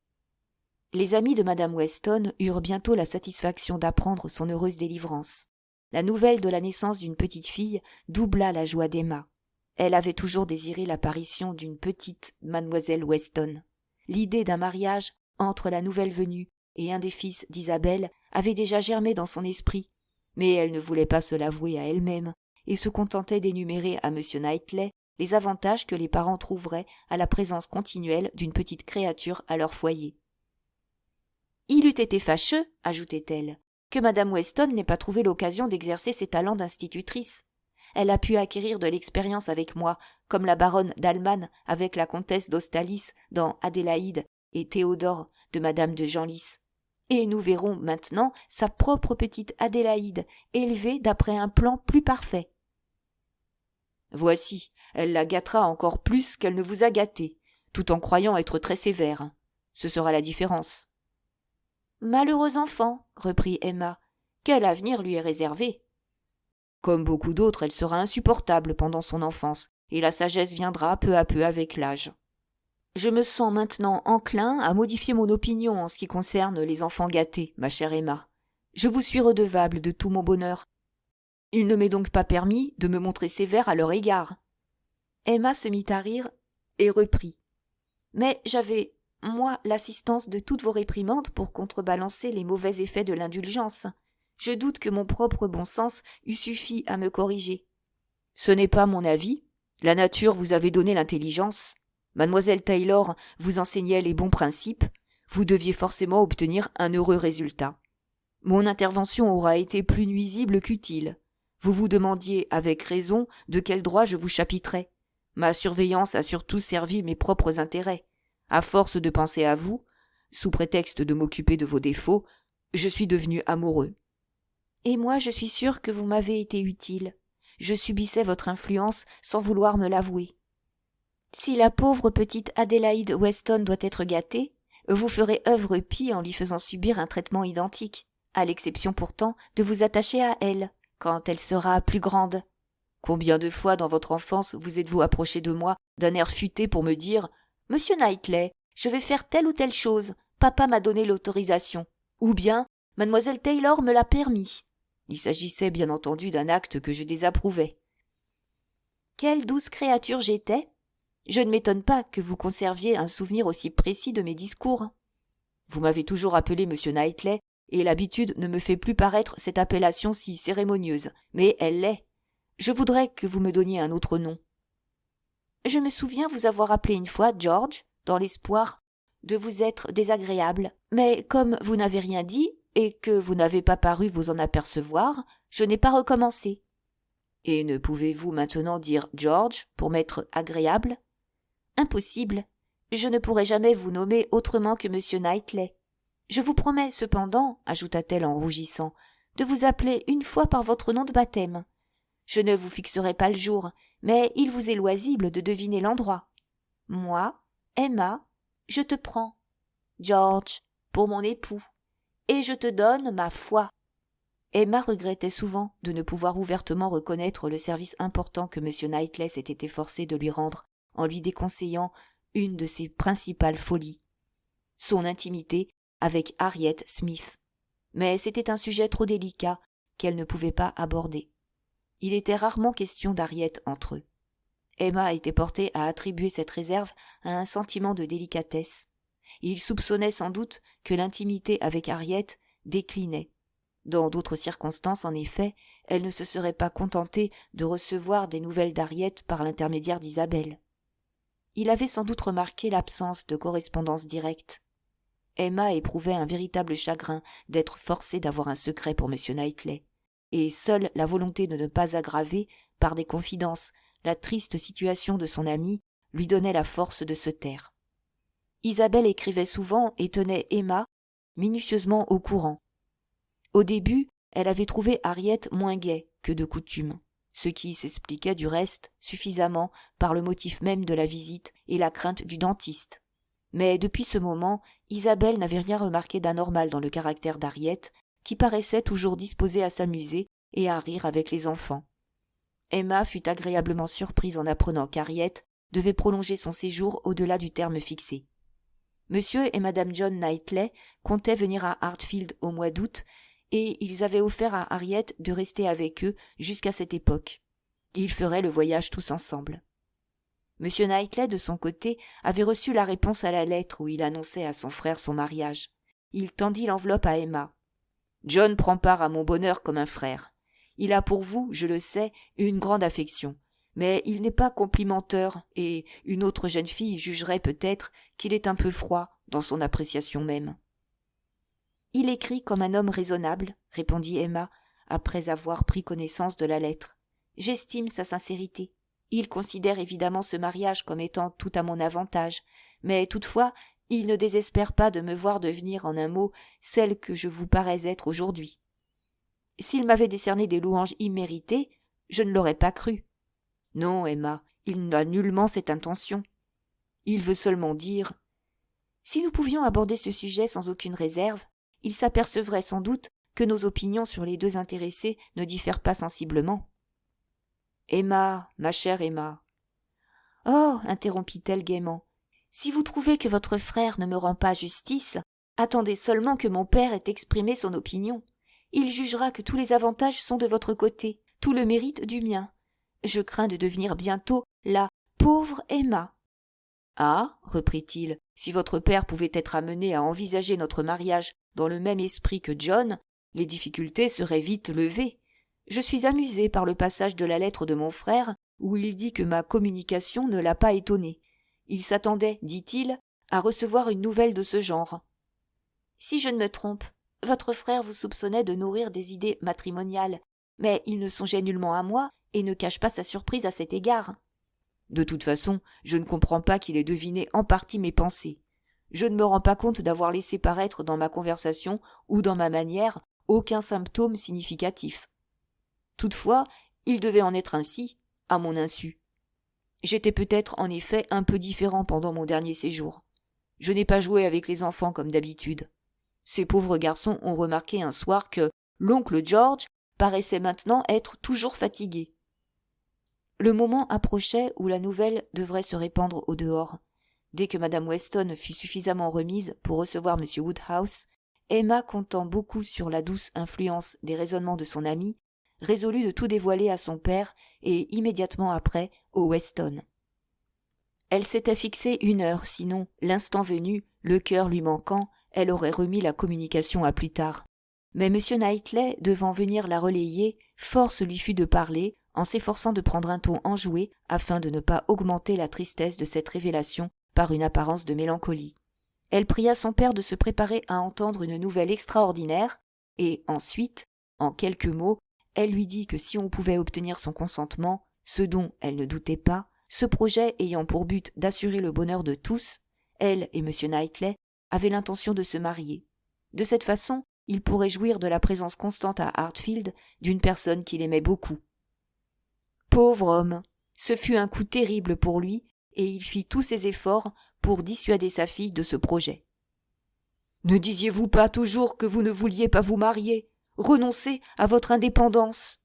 Les amis de Madame Weston eurent bientôt la satisfaction d'apprendre son heureuse délivrance. La nouvelle de la naissance d'une petite fille doubla la joie d'Emma. Elle avait toujours désiré l'apparition d'une petite mademoiselle Weston. L'idée d'un mariage entre la nouvelle venue et un des fils d'Isabelle avait déjà germé dans son esprit, mais elle ne voulait pas se l'avouer à elle-même et se contentait d'énumérer à M. Knightley les avantages que les parents trouveraient à la présence continuelle d'une petite créature à leur foyer. « Il eût été fâcheux, ajoutait-elle, que Madame Weston n'ait pas trouvé l'occasion d'exercer ses talents d'institutrice. Elle a pu acquérir de l'expérience avec moi, comme la baronne d'Alman avec la comtesse d'Ostalis dans Adélaïde et Théodore de Madame de Genlis. Et nous verrons maintenant sa propre petite Adélaïde, élevée d'après un plan plus parfait. Voici, elle la gâtera encore plus qu'elle ne vous a gâté, tout en croyant être très sévère. Ce sera la différence. Malheureux enfant, reprit Emma, quel avenir lui est réservé? Comme beaucoup d'autres, elle sera insupportable pendant son enfance, et la sagesse viendra peu à peu avec l'âge. Je me sens maintenant enclin à modifier mon opinion en ce qui concerne les enfants gâtés, ma chère Emma. Je vous suis redevable de tout mon bonheur. Il ne m'est donc pas permis de me montrer sévère à leur égard. Emma se mit à rire et reprit. Mais j'avais, moi, l'assistance de toutes vos réprimandes pour contrebalancer les mauvais effets de l'indulgence. Je doute que mon propre bon sens eût suffi à me corriger. Ce n'est pas mon avis. La nature vous avait donné l'intelligence. Mademoiselle Taylor vous enseignait les bons principes. Vous deviez forcément obtenir un heureux résultat. Mon intervention aura été plus nuisible qu'utile. Vous vous demandiez, avec raison, de quel droit je vous chapitrais. Ma surveillance a surtout servi mes propres intérêts. À force de penser à vous, sous prétexte de m'occuper de vos défauts, je suis devenu amoureux. Et moi, je suis sûre que vous m'avez été utile. Je subissais votre influence sans vouloir me l'avouer. Si la pauvre petite Adélaïde Weston doit être gâtée, vous ferez œuvre pie en lui faisant subir un traitement identique, à l'exception pourtant de vous attacher à elle, quand elle sera plus grande. Combien de fois dans votre enfance vous êtes-vous approché de moi d'un air futé pour me dire « Monsieur Knightley, je vais faire telle ou telle chose, papa m'a donné l'autorisation. » Ou bien « Mademoiselle Taylor me l'a permis. » Il s'agissait bien entendu d'un acte que je désapprouvais. Quelle douce créature j'étais! Je ne m'étonne pas que vous conserviez un souvenir aussi précis de mes discours. Vous m'avez toujours appelé Monsieur Knightley, et l'habitude ne me fait plus paraître cette appellation si cérémonieuse, mais elle l'est. Je voudrais que vous me donniez un autre nom. Je me souviens vous avoir appelé une fois George, dans l'espoir de vous être désagréable, mais comme vous n'avez rien dit, et que vous n'avez pas paru vous en apercevoir, je n'ai pas recommencé. Et ne pouvez-vous maintenant dire George pour m'être agréable? Impossible. Je ne pourrai jamais vous nommer autrement que Monsieur Knightley. Je vous promets cependant, ajouta-t-elle en rougissant, de vous appeler une fois par votre nom de baptême. Je ne vous fixerai pas le jour, mais il vous est loisible de deviner l'endroit. Moi, Emma, je te prends. George, pour mon époux. Et je te donne ma foi. Emma regrettait souvent de ne pouvoir ouvertement reconnaître le service important que M. Knightley s'était efforcé de lui rendre en lui déconseillant une de ses principales folies, son intimité avec Harriet Smith. Mais c'était un sujet trop délicat qu'elle ne pouvait pas aborder. Il était rarement question d'Harriet entre eux. Emma était portée à attribuer cette réserve à un sentiment de délicatesse. Il soupçonnait sans doute que l'intimité avec Harriet déclinait. Dans d'autres circonstances, en effet, elle ne se serait pas contentée de recevoir des nouvelles d'Harriet par l'intermédiaire d'Isabelle. Il avait sans doute remarqué l'absence de correspondance directe. Emma éprouvait un véritable chagrin d'être forcée d'avoir un secret pour M. Knightley, et seule la volonté de ne pas aggraver, par des confidences, la triste situation de son amie lui donnait la force de se taire. Isabelle écrivait souvent et tenait Emma minutieusement au courant. Au début, elle avait trouvé Harriet moins gaie que de coutume, ce qui s'expliquait du reste suffisamment par le motif même de la visite et la crainte du dentiste. Mais depuis ce moment, Isabelle n'avait rien remarqué d'anormal dans le caractère d'Harriet, qui paraissait toujours disposée à s'amuser et à rire avec les enfants. Emma fut agréablement surprise en apprenant qu'Harriet devait prolonger son séjour au-delà du terme fixé. Monsieur et Madame John Knightley comptaient venir à Hartfield au mois d'août, et ils avaient offert à Harriet de rester avec eux jusqu'à cette époque. Ils feraient le voyage tous ensemble. Monsieur Knightley, de son côté, avait reçu la réponse à la lettre où il annonçait à son frère son mariage. Il tendit l'enveloppe à Emma. « John prend part à mon bonheur comme un frère. Il a pour vous, je le sais, une grande affection, mais il n'est pas complimenteur, et une autre jeune fille jugerait peut-être qu'il est un peu froid dans son appréciation même. » « Il écrit comme un homme raisonnable, » répondit Emma, après avoir pris connaissance de la lettre. « J'estime sa sincérité. Il considère évidemment ce mariage comme étant tout à mon avantage, mais toutefois, il ne désespère pas de me voir devenir en un mot celle que je vous parais être aujourd'hui. S'il m'avait décerné des louanges imméritées, je ne l'aurais pas cru. Non, Emma, il n'a nullement cette intention. Il veut seulement dire... Si nous pouvions aborder ce sujet sans aucune réserve, il s'apercevrait sans doute que nos opinions sur les deux intéressés ne diffèrent pas sensiblement. « Emma, ma chère Emma. »« Oh, interrompit-elle gaiement, si vous trouvez que votre frère ne me rend pas justice, attendez seulement que mon père ait exprimé son opinion. Il jugera que tous les avantages sont de votre côté, tout le mérite du mien. Je crains de devenir bientôt la pauvre Emma. » « Ah, reprit-il, si votre père pouvait être amené à envisager notre mariage dans le même esprit que John, les difficultés seraient vite levées. Je suis amusé par le passage de la lettre de mon frère où il dit que ma communication ne l'a pas étonné. Il s'attendait, dit-il, à recevoir une nouvelle de ce genre. Si je ne me trompe, votre frère vous soupçonnait de nourrir des idées matrimoniales, mais il ne songeait nullement à moi et ne cache pas sa surprise à cet égard. De toute façon, je ne comprends pas qu'il ait deviné en partie mes pensées. Je ne me rends pas compte d'avoir laissé paraître dans ma conversation ou dans ma manière aucun symptôme significatif. Toutefois, il devait en être ainsi, à mon insu. J'étais peut-être en effet un peu différent pendant mon dernier séjour. Je n'ai pas joué avec les enfants comme d'habitude. Ces pauvres garçons ont remarqué un soir que l'oncle George paraissait maintenant être toujours fatigué. Le moment approchait où la nouvelle devrait se répandre au dehors. Dès que Madame Weston fut suffisamment remise pour recevoir M. Woodhouse, Emma, comptant beaucoup sur la douce influence des raisonnements de son amie, résolut de tout dévoiler à son père et immédiatement après aux Weston. Elle s'était fixé une heure, sinon, l'instant venu, le cœur lui manquant, elle aurait remis la communication à plus tard. Mais M. Knightley, devant venir la relayer, force lui fut de parler, en s'efforçant de prendre un ton enjoué afin de ne pas augmenter la tristesse de cette révélation par une apparence de mélancolie. Elle pria son père de se préparer à entendre une nouvelle extraordinaire, et ensuite, en quelques mots, elle lui dit que si on pouvait obtenir son consentement, ce dont elle ne doutait pas, ce projet ayant pour but d'assurer le bonheur de tous, elle et M. Knightley avaient l'intention de se marier. De cette façon, il pourrait jouir de la présence constante à Hartfield d'une personne qu'il aimait beaucoup. Pauvre homme, ce fut un coup terrible pour lui, et il fit tous ses efforts pour dissuader sa fille de ce projet. « Ne disiez-vous pas toujours que vous ne vouliez pas vous marier, renoncer à votre indépendance ?»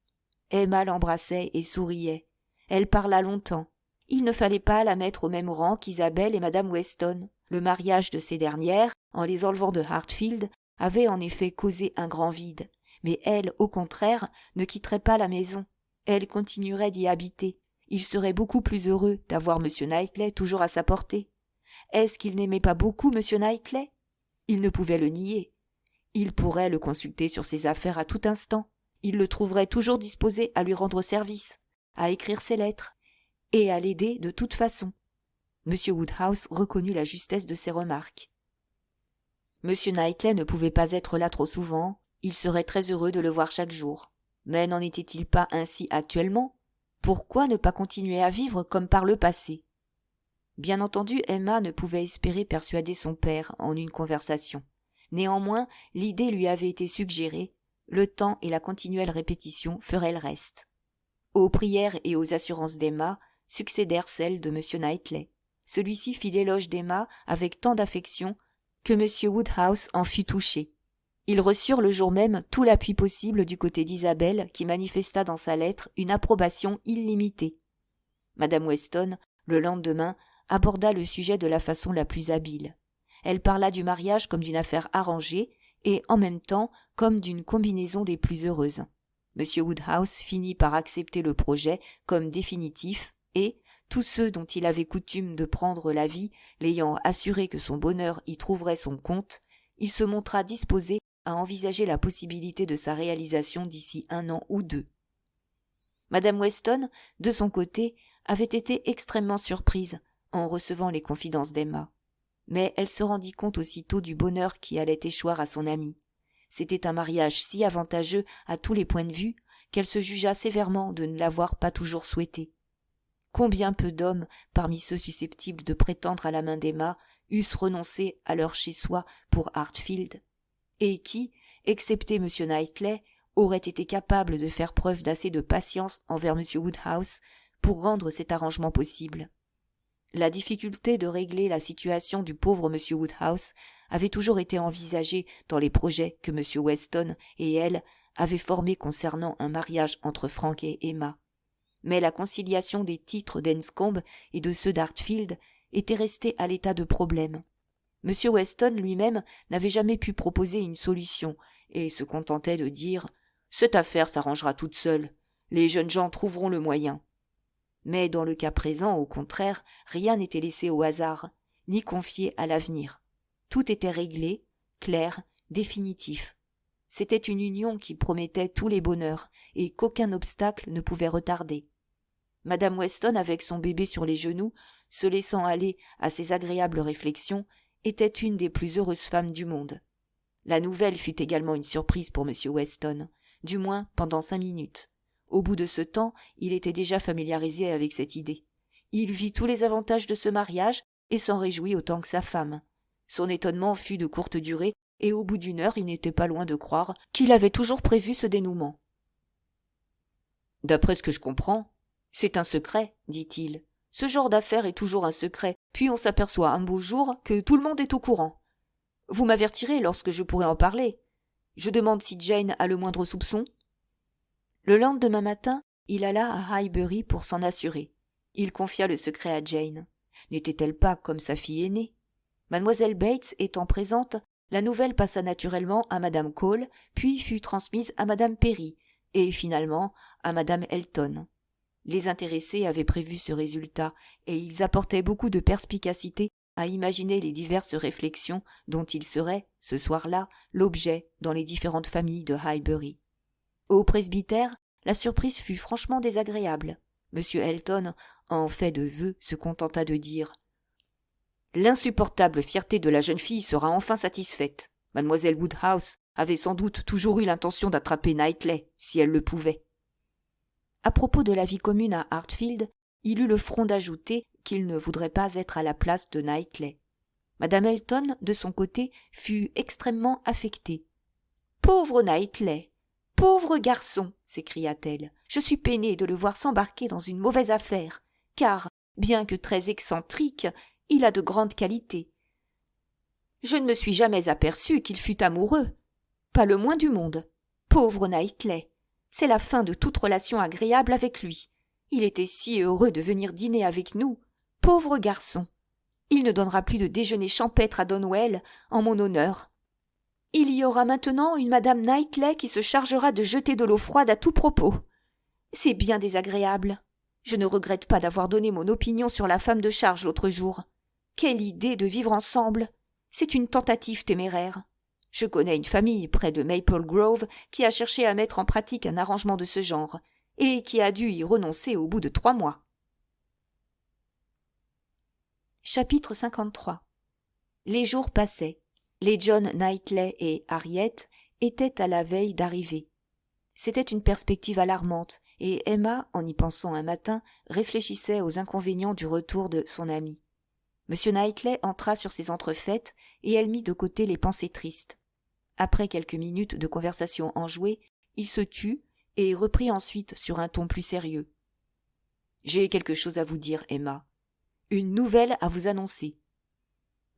Emma l'embrassait et souriait. Elle parla longtemps. Il ne fallait pas la mettre au même rang qu'Isabelle et Madame Weston. Le mariage de ces dernières, en les enlevant de Hartfield, avait en effet causé un grand vide. Mais elle, au contraire, ne quitterait pas la maison. Elle continuerait d'y habiter. Il serait beaucoup plus heureux d'avoir M. Knightley toujours à sa portée. Est-ce qu'il n'aimait pas beaucoup M. Knightley ? Il ne pouvait le nier. Il pourrait le consulter sur ses affaires à tout instant. Il le trouverait toujours disposé à lui rendre service, à écrire ses lettres, et à l'aider de toute façon. M. Woodhouse reconnut la justesse de ses remarques. M. Knightley ne pouvait pas être là trop souvent, il serait très heureux de le voir chaque jour. Mais n'en était-il pas ainsi actuellement ? Pourquoi ne pas continuer à vivre comme par le passé ? Bien entendu, Emma ne pouvait espérer persuader son père en une conversation. Néanmoins, l'idée lui avait été suggérée, le temps et la continuelle répétition feraient le reste. Aux prières et aux assurances d'Emma succédèrent celles de M. Knightley. Celui-ci fit l'éloge d'Emma avec tant d'affection que M. Woodhouse en fut touché. Ils reçurent le jour même tout l'appui possible du côté d'Isabelle, qui manifesta dans sa lettre une approbation illimitée. Madame Weston, le lendemain, aborda le sujet de la façon la plus habile. Elle parla du mariage comme d'une affaire arrangée et, en même temps, comme d'une combinaison des plus heureuses. M. Woodhouse finit par accepter le projet comme définitif et, tous ceux dont il avait coutume de prendre l'avis, l'ayant assuré que son bonheur y trouverait son compte, il se montra disposé à envisager la possibilité de sa réalisation d'ici 1 an ou 2. Madame Weston, de son côté, avait été extrêmement surprise en recevant les confidences d'Emma. Mais elle se rendit compte aussitôt du bonheur qui allait échoir à son amie. C'était un mariage si avantageux à tous les points de vue qu'elle se jugea sévèrement de ne l'avoir pas toujours souhaité. Combien peu d'hommes, parmi ceux susceptibles de prétendre à la main d'Emma, eussent renoncé à leur chez-soi pour Hartfield, et qui, excepté M. Knightley, auraient été capables de faire preuve d'assez de patience envers M. Woodhouse pour rendre cet arrangement possible. La difficulté de régler la situation du pauvre M. Woodhouse avait toujours été envisagée dans les projets que M. Weston et elle avaient formés concernant un mariage entre Frank et Emma. Mais la conciliation des titres d'Enscombe et de ceux d'Hartfield était restée à l'état de problème. M. Weston lui-même n'avait jamais pu proposer une solution et se contentait de dire « Cette affaire s'arrangera toute seule, les jeunes gens trouveront le moyen ». Mais dans le cas présent, au contraire, rien n'était laissé au hasard, ni confié à l'avenir. Tout était réglé, clair, définitif. C'était une union qui promettait tous les bonheurs et qu'aucun obstacle ne pouvait retarder. Madame Weston, avec son bébé sur les genoux, se laissant aller à ses agréables réflexions, était une des plus heureuses femmes du monde. La nouvelle fut également une surprise pour M. Weston, du moins pendant 5 minutes. Au bout de ce temps, il était déjà familiarisé avec cette idée. Il vit tous les avantages de ce mariage et s'en réjouit autant que sa femme. Son étonnement fut de courte durée et au bout d'1 heure il n'était pas loin de croire qu'il avait toujours prévu ce dénouement. « D'après ce que je comprends, c'est un secret, dit-il. Ce genre d'affaire est toujours un secret, puis on s'aperçoit un beau jour que tout le monde est au courant. Vous m'avertirez lorsque je pourrai en parler. Je demande si Jane a le moindre soupçon. » Le lendemain matin, il alla à Highbury pour s'en assurer. Il confia le secret à Jane. N'était-elle pas comme sa fille aînée? Mademoiselle Bates étant présente, la nouvelle passa naturellement à Madame Cole, puis fut transmise à Madame Perry, et finalement à Madame Elton. Les intéressés avaient prévu ce résultat, et ils apportaient beaucoup de perspicacité à imaginer les diverses réflexions dont ils seraient, ce soir-là, l'objet dans les différentes familles de Highbury. Au presbytère, la surprise fut franchement désagréable. M. Elton, en fait de vœux, se contenta de dire « L'insupportable fierté de la jeune fille sera enfin satisfaite. Mademoiselle Woodhouse avait sans doute toujours eu l'intention d'attraper Knightley, si elle le pouvait. » À propos de la vie commune à Hartfield, il eut le front d'ajouter qu'il ne voudrait pas être à la place de Knightley. Madame Elton, de son côté, fut extrêmement affectée. « Pauvre Knightley! Pauvre garçon !» s'écria-t-elle. « Je suis peinée de le voir s'embarquer dans une mauvaise affaire, car, bien que très excentrique, il a de grandes qualités. Je ne me suis jamais aperçue qu'il fût amoureux. Pas le moins du monde. Pauvre Knightley! C'est la fin de toute relation agréable avec lui. Il était si heureux de venir dîner avec nous. Pauvre garçon! Il ne donnera plus de déjeuner champêtre à Donwell en mon honneur. Il y aura maintenant une Madame Knightley qui se chargera de jeter de l'eau froide à tout propos. C'est bien désagréable. Je ne regrette pas d'avoir donné mon opinion sur la femme de charge l'autre jour. Quelle idée de vivre ensemble! C'est une tentative téméraire. Je connais une famille près de Maple Grove qui a cherché à mettre en pratique un arrangement de ce genre, et qui a dû y renoncer au bout de 3 mois. Chapitre 53. Les jours passaient. Les John Knightley et Harriet étaient à la veille d'arriver. C'était une perspective alarmante, et Emma, en y pensant un matin, réfléchissait aux inconvénients du retour de son ami. M. Knightley entra sur ces entrefaites, et elle mit de côté les pensées tristes. Après quelques minutes de conversation enjouée, il se tut et reprit ensuite sur un ton plus sérieux. « J'ai quelque chose à vous dire, Emma. Une nouvelle à vous annoncer. »«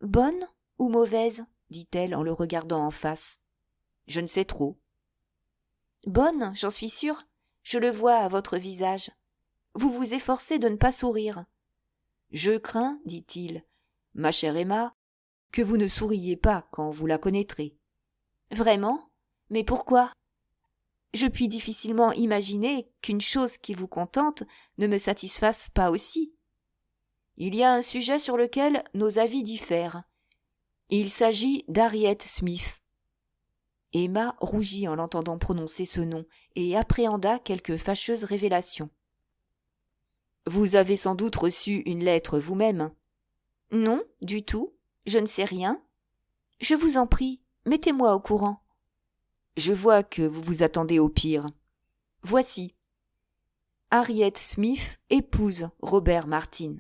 Bonne ou mauvaise ?» dit-elle en le regardant en face. « Je ne sais trop. »« Bonne, j'en suis sûre. Je le vois à votre visage. Vous vous efforcez de ne pas sourire. »« Je crains, dit-il, ma chère Emma, que vous ne souriez pas quand vous la connaîtrez. »« Vraiment ? Mais pourquoi ? Je puis difficilement imaginer qu'une chose qui vous contente ne me satisfasse pas aussi. Il y a un sujet sur lequel nos avis diffèrent. Il s'agit d'Harriet Smith. » Emma rougit en l'entendant prononcer ce nom et appréhenda quelque fâcheuse révélation. « Vous avez sans doute reçu une lettre vous-même. »« Non, du tout. Je ne sais rien. Je vous en prie, mettez-moi au courant. »« Je vois que vous vous attendez au pire. Voici. Harriet Smith épouse Robert Martin. »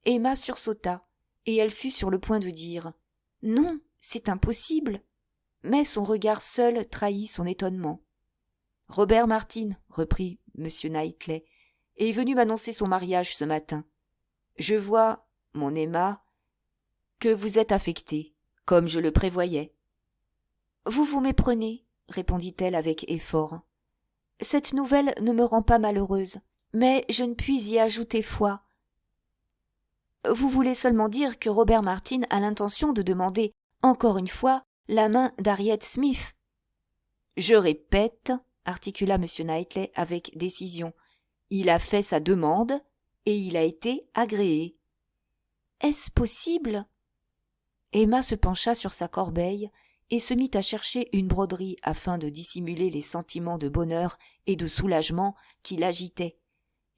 Emma sursauta, et elle fut sur le point de dire « Non, c'est impossible !» Mais son regard seul trahit son étonnement. « Robert Martin, reprit M. Knightley, est venu m'annoncer son mariage ce matin. Je vois, mon Emma, que vous êtes affectée, comme je le prévoyais. »« Vous vous méprenez, » répondit-elle avec effort. « Cette nouvelle ne me rend pas malheureuse, mais je ne puis y ajouter foi. Vous voulez seulement dire que Robert Martin a l'intention de demander, encore une fois, la main d'Harriet Smith. »« Je répète, » articula M. Knightley avec décision, « il a fait sa demande et il a été agréé. »« Est-ce possible ?» Emma se pencha sur sa corbeille et se mit à chercher une broderie afin de dissimuler les sentiments de bonheur et de soulagement qui l'agitaient,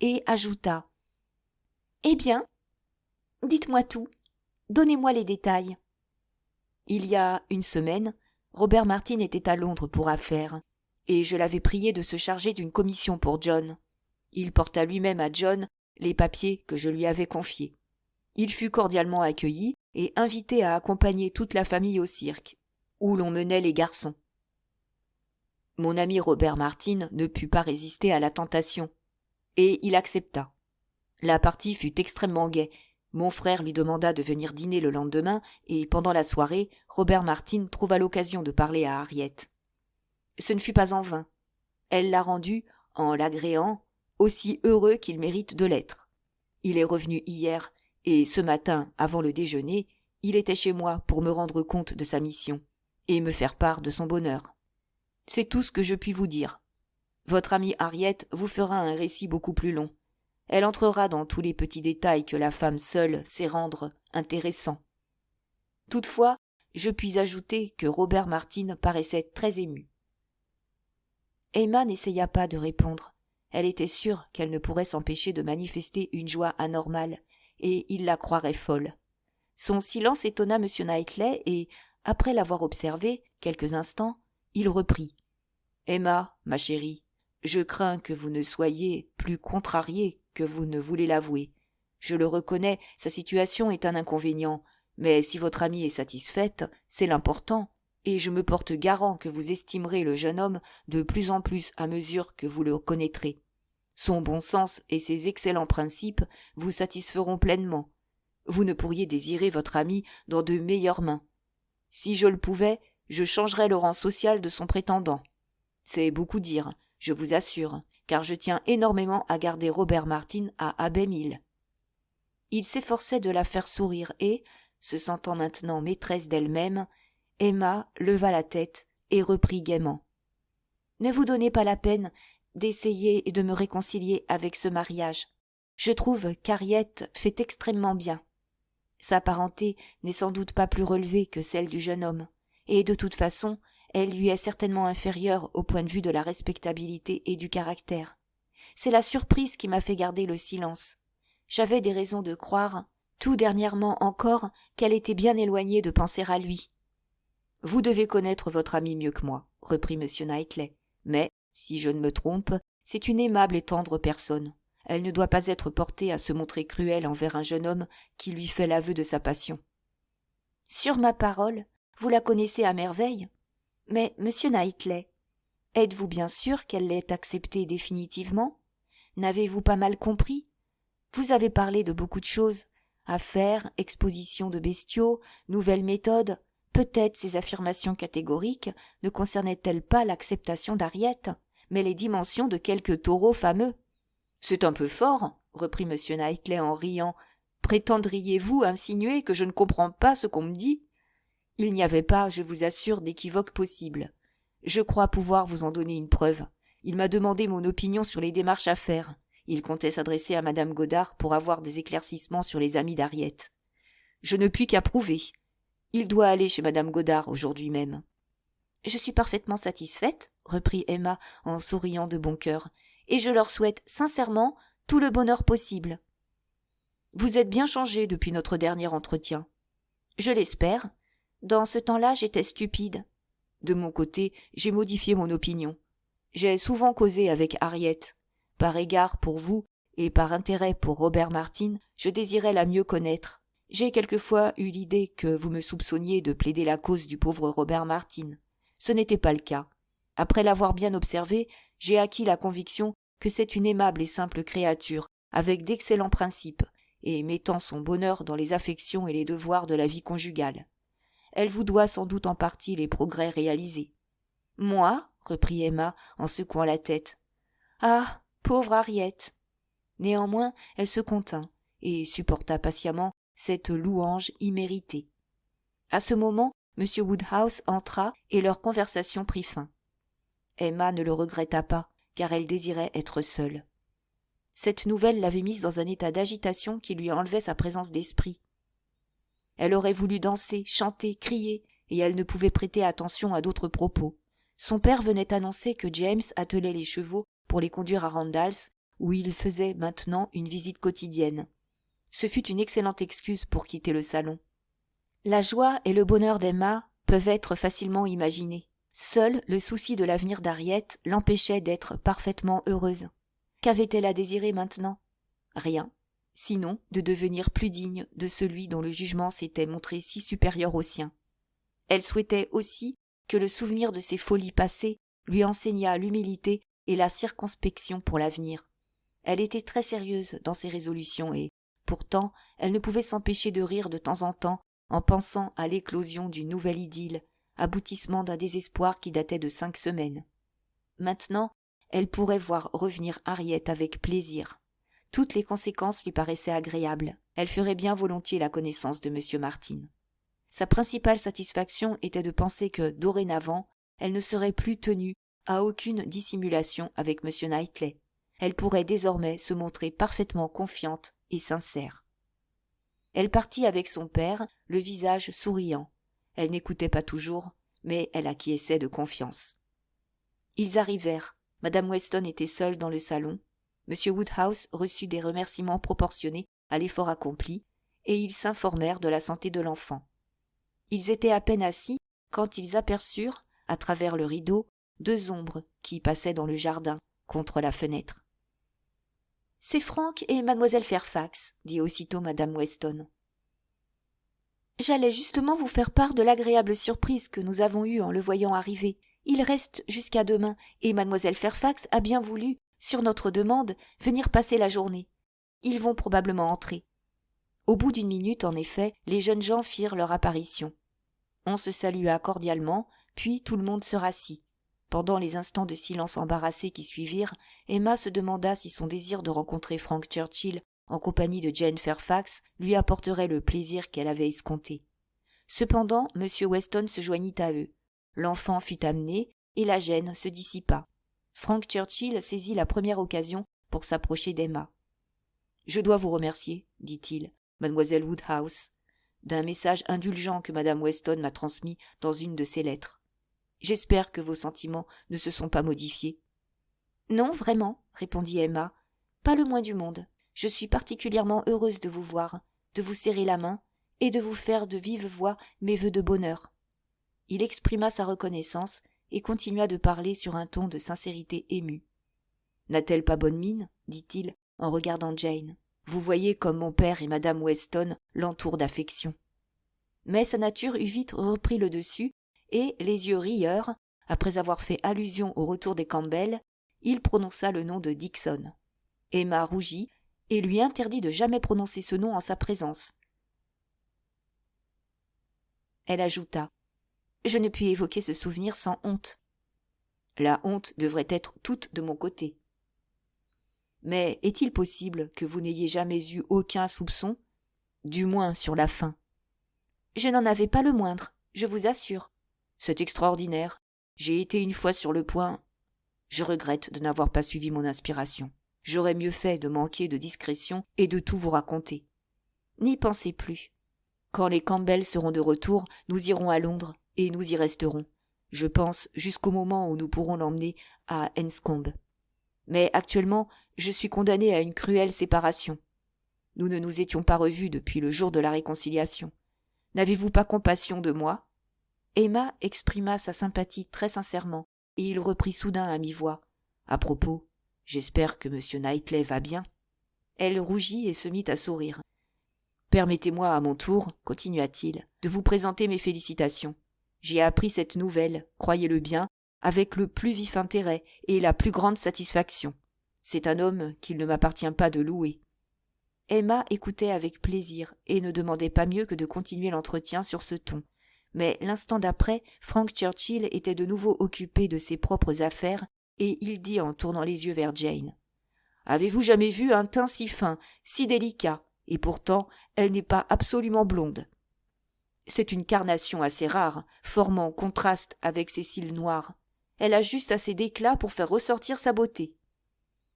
et ajouta « Eh bien, dites-moi tout, donnez-moi les détails. » Il y a 1 semaine, Robert Martin était à Londres pour affaires, et je l'avais prié de se charger d'une commission pour John. Il porta lui-même à John les papiers que je lui avais confiés. Il fut cordialement accueilli et invité à accompagner toute la famille au cirque. où l'on menait les garçons. Mon ami Robert Martin ne put pas résister à la tentation, et il accepta. La partie fut extrêmement gaie. Mon frère lui demanda de venir dîner le lendemain, et pendant la soirée, Robert Martin trouva l'occasion de parler à Harriet. Ce ne fut pas en vain. Elle l'a rendu, en l'agréant, aussi heureux qu'il mérite de l'être. Il est revenu hier, et ce matin, avant le déjeuner, il était chez moi pour me rendre compte de sa mission, et me faire part de son bonheur. C'est tout ce que je puis vous dire. Votre amie Harriet vous fera un récit beaucoup plus long. Elle entrera dans tous les petits détails que la femme seule sait rendre intéressants. Toutefois, je puis ajouter que Robert Martin paraissait très ému. Emma n'essaya pas de répondre. Elle était sûre qu'elle ne pourrait s'empêcher de manifester une joie anormale, et il la croirait folle. Son silence étonna M. Knightley et, après l'avoir observé quelques instants, il reprit. « Emma, ma chérie, je crains que vous ne soyez plus contrariée que vous ne voulez l'avouer. Je le reconnais, sa situation est un inconvénient, mais si votre amie est satisfaite, c'est l'important, et je me porte garant que vous estimerez le jeune homme de plus en plus à mesure que vous le connaîtrez. Son bon sens et ses excellents principes vous satisferont pleinement. Vous ne pourriez désirer votre ami dans de meilleures mains. Si je le pouvais, je changerais le rang social de son prétendant. C'est beaucoup dire, je vous assure, car je tiens énormément à garder Robert Martin à Abbey Mill. » Il s'efforçait de la faire sourire et, se sentant maintenant maîtresse d'elle-même, Emma leva la tête et reprit gaiement. « Ne vous donnez pas la peine d'essayer de me réconcilier avec ce mariage. Je trouve qu'Harriet fait extrêmement bien. Sa parenté n'est sans doute pas plus relevée que celle du jeune homme, et de toute façon, elle lui est certainement inférieure au point de vue de la respectabilité et du caractère. C'est la surprise qui m'a fait garder le silence. J'avais des raisons de croire, tout dernièrement encore, qu'elle était bien éloignée de penser à lui. « Vous devez connaître votre amie mieux que moi, » reprit M. Knightley, « mais, si je ne me trompe, c'est une aimable et tendre personne. Elle ne doit pas être portée à se montrer cruelle envers un jeune homme qui lui fait l'aveu de sa passion. »« Sur ma parole, vous la connaissez à merveille. Mais, monsieur Knightley, êtes-vous bien sûr qu'elle l'ait accepté définitivement? N'avez-vous pas mal compris? Vous avez parlé de beaucoup de choses, affaires, exposition de bestiaux, nouvelles méthodes. Peut-être ces affirmations catégoriques ne concernaient-elles pas l'acceptation d'Harriet, mais les dimensions de quelques taureaux fameux. C'est un peu fort, reprit M. Knightley en riant. Prétendriez-vous insinuer que je ne comprends pas ce qu'on me dit? Il n'y avait pas, je vous assure, d'équivoque possible. Je crois pouvoir vous en donner une preuve. Il m'a demandé mon opinion sur les démarches à faire. Il comptait s'adresser à Madame Goddard pour avoir des éclaircissements sur les amis d'Harriet. Je ne puis qu'approuver. Il doit aller chez Madame Goddard aujourd'hui même. « Je suis parfaitement satisfaite, » reprit Emma en souriant de bon cœur, « et je leur souhaite sincèrement tout le bonheur possible. »« Vous êtes bien changé depuis notre dernier entretien. »« Je l'espère. Dans ce temps-là, j'étais stupide. De mon côté, j'ai modifié mon opinion. J'ai souvent causé avec Harriet. Par égard pour vous et par intérêt pour Robert Martin, je désirais la mieux connaître. J'ai quelquefois eu l'idée que vous me soupçonniez de plaider la cause du pauvre Robert Martin. Ce n'était pas le cas. Après l'avoir bien observé, j'ai acquis la conviction que c'est une aimable et simple créature, avec d'excellents principes, et mettant son bonheur dans les affections et les devoirs de la vie conjugale. Elle vous doit sans doute en partie les progrès réalisés. « Moi » reprit Emma en secouant la tête. « Ah, pauvre Harriet !» Néanmoins, elle se contint et supporta patiemment cette louange imméritée. À ce moment, M. Woodhouse entra et leur conversation prit fin. Emma ne le regretta pas, car elle désirait être seule. Cette nouvelle l'avait mise dans un état d'agitation qui lui enlevait sa présence d'esprit. Elle aurait voulu danser, chanter, crier, et elle ne pouvait prêter attention à d'autres propos. Son père venait annoncer que James attelait les chevaux pour les conduire à Randalls, où il faisait maintenant une visite quotidienne. Ce fut une excellente excuse pour quitter le salon. La joie et le bonheur d'Emma peuvent être facilement imaginés. Seul le souci de l'avenir d'Harriet l'empêchait d'être parfaitement heureuse. Qu'avait-elle à désirer maintenant? Rien, sinon de devenir plus digne de celui dont le jugement s'était montré si supérieur au sien. Elle souhaitait aussi que le souvenir de ses folies passées lui enseignât l'humilité et la circonspection pour l'avenir. Elle était très sérieuse dans ses résolutions et, pourtant, elle ne pouvait s'empêcher de rire de temps en temps en pensant à l'éclosion d'une nouvelle idylle, aboutissement d'un désespoir qui datait de 5 semaines. Maintenant, elle pourrait voir revenir Harriet avec plaisir. Toutes les conséquences lui paraissaient agréables. Elle ferait bien volontiers la connaissance de M. Martin. Sa principale satisfaction était de penser que, dorénavant, elle ne serait plus tenue à aucune dissimulation avec M. Knightley. Elle pourrait désormais se montrer parfaitement confiante et sincère. Elle partit avec son père, le visage souriant. Elle n'écoutait pas toujours, mais elle acquiesçait de confiance. Ils arrivèrent. Madame Weston était seule dans le salon. M. Woodhouse reçut des remerciements proportionnés à l'effort accompli, et ils s'informèrent de la santé de l'enfant. Ils étaient à peine assis quand ils aperçurent, à travers le rideau, 2 ombres qui passaient dans le jardin, contre la fenêtre. « C'est Frank et mademoiselle Fairfax, » dit aussitôt madame Weston. « J'allais justement vous faire part de l'agréable surprise que nous avons eue en le voyant arriver. Il reste jusqu'à demain, et mademoiselle Fairfax a bien voulu, sur notre demande, venir passer la journée. Ils vont probablement entrer. » Au bout d'1 minute, en effet, les jeunes gens firent leur apparition. On se salua cordialement, puis tout le monde se rassit. Pendant les instants de silence embarrassé qui suivirent, Emma se demanda si son désir de rencontrer Frank Churchill en compagnie de Jane Fairfax lui apporterait le plaisir qu'elle avait escompté. Cependant, M. Weston se joignit à eux. L'enfant fut amené, et la gêne se dissipa. Frank Churchill saisit la première occasion pour s'approcher d'Emma. « Je dois vous remercier, dit-il, mademoiselle Woodhouse, d'un message indulgent que madame Weston m'a transmis dans une de ses lettres. J'espère que vos sentiments ne se sont pas modifiés. »« Non, vraiment, » répondit Emma, « pas le moins du monde. Je suis particulièrement heureuse de vous voir, de vous serrer la main et de vous faire de vive voix mes vœux de bonheur. » Il exprima sa reconnaissance et continua de parler sur un ton de sincérité émue. « N'a-t-elle pas bonne mine ?» dit-il en regardant Jane. « Vous voyez comme mon père et madame Weston l'entourent d'affection. » Mais sa nature eut vite repris le dessus, et, les yeux rieurs, après avoir fait allusion au retour des Campbell, il prononça le nom de Dixon. Emma rougit et lui interdit de jamais prononcer ce nom en sa présence. Elle ajouta « Je ne puis évoquer ce souvenir sans honte. » La honte devrait être toute de mon côté. Mais est-il possible que vous n'ayez jamais eu aucun soupçon, du moins sur la fin? Je n'en avais pas le moindre, je vous assure. C'est extraordinaire. J'ai été une fois sur le point. Je regrette de n'avoir pas suivi mon inspiration. J'aurais mieux fait de manquer de discrétion et de tout vous raconter. N'y pensez plus. Quand les Campbell seront de retour, nous irons à Londres, et nous y resterons. Je pense jusqu'au moment où nous pourrons l'emmener à Enscombe. Mais actuellement, je suis condamnée à une cruelle séparation. Nous ne nous étions pas revus depuis le jour de la réconciliation. N'avez-vous pas compassion de moi ? Emma exprima sa sympathie très sincèrement, et il reprit soudain à mi-voix. À propos, j'espère que M. Knightley va bien. Elle rougit et se mit à sourire. Permettez-moi à mon tour, continua-t-il, de vous présenter mes félicitations. J'ai appris cette nouvelle, croyez-le bien, avec le plus vif intérêt et la plus grande satisfaction. C'est un homme qu'il ne m'appartient pas de louer. Emma écoutait avec plaisir et ne demandait pas mieux que de continuer l'entretien sur ce ton. Mais l'instant d'après, Frank Churchill était de nouveau occupé de ses propres affaires et il dit en tournant les yeux vers Jane. « Avez-vous jamais vu un teint si fin, si délicat, et pourtant elle n'est pas absolument blonde. C'est une carnation assez rare, formant contraste avec ses cils noirs. Elle a juste assez d'éclat pour faire ressortir sa beauté. »«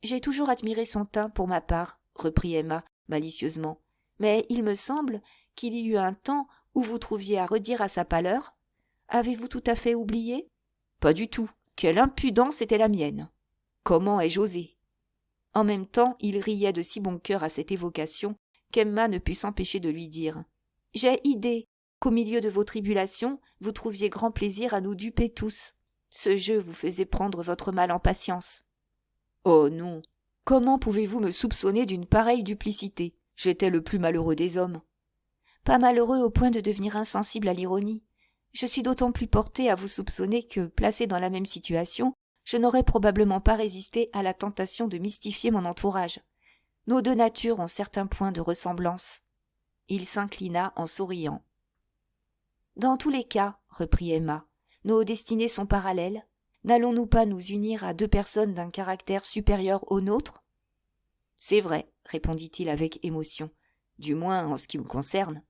J'ai toujours admiré son teint pour ma part, » reprit Emma malicieusement, « mais il me semble qu'il y eut un temps où vous trouviez à redire à sa pâleur. Avez-vous tout à fait oublié ? » ?»« Pas du tout. Quelle impudence était la mienne ! Comment ai-je osé ?» En même temps, il riait de si bon cœur à cette évocation qu'Emma ne put s'empêcher de lui dire « J'ai idée qu'au milieu de vos tribulations, vous trouviez grand plaisir à nous duper tous. Ce jeu vous faisait prendre votre mal en patience. »« Oh non ! Comment pouvez-vous me soupçonner d'une pareille duplicité ? J'étais le plus malheureux des hommes. »« Pas malheureux au point de devenir insensible à l'ironie. Je suis d'autant plus portée à vous soupçonner que, placée dans la même situation, je n'aurais probablement pas résisté à la tentation de mystifier mon entourage. Nos deux natures ont certains points de ressemblance. Il s'inclina en souriant. Dans tous les cas, reprit Emma, nos destinées sont parallèles. N'allons-nous pas nous unir à deux personnes d'un caractère supérieur au nôtre? C'est vrai, répondit-il avec émotion, du moins en ce qui me concerne.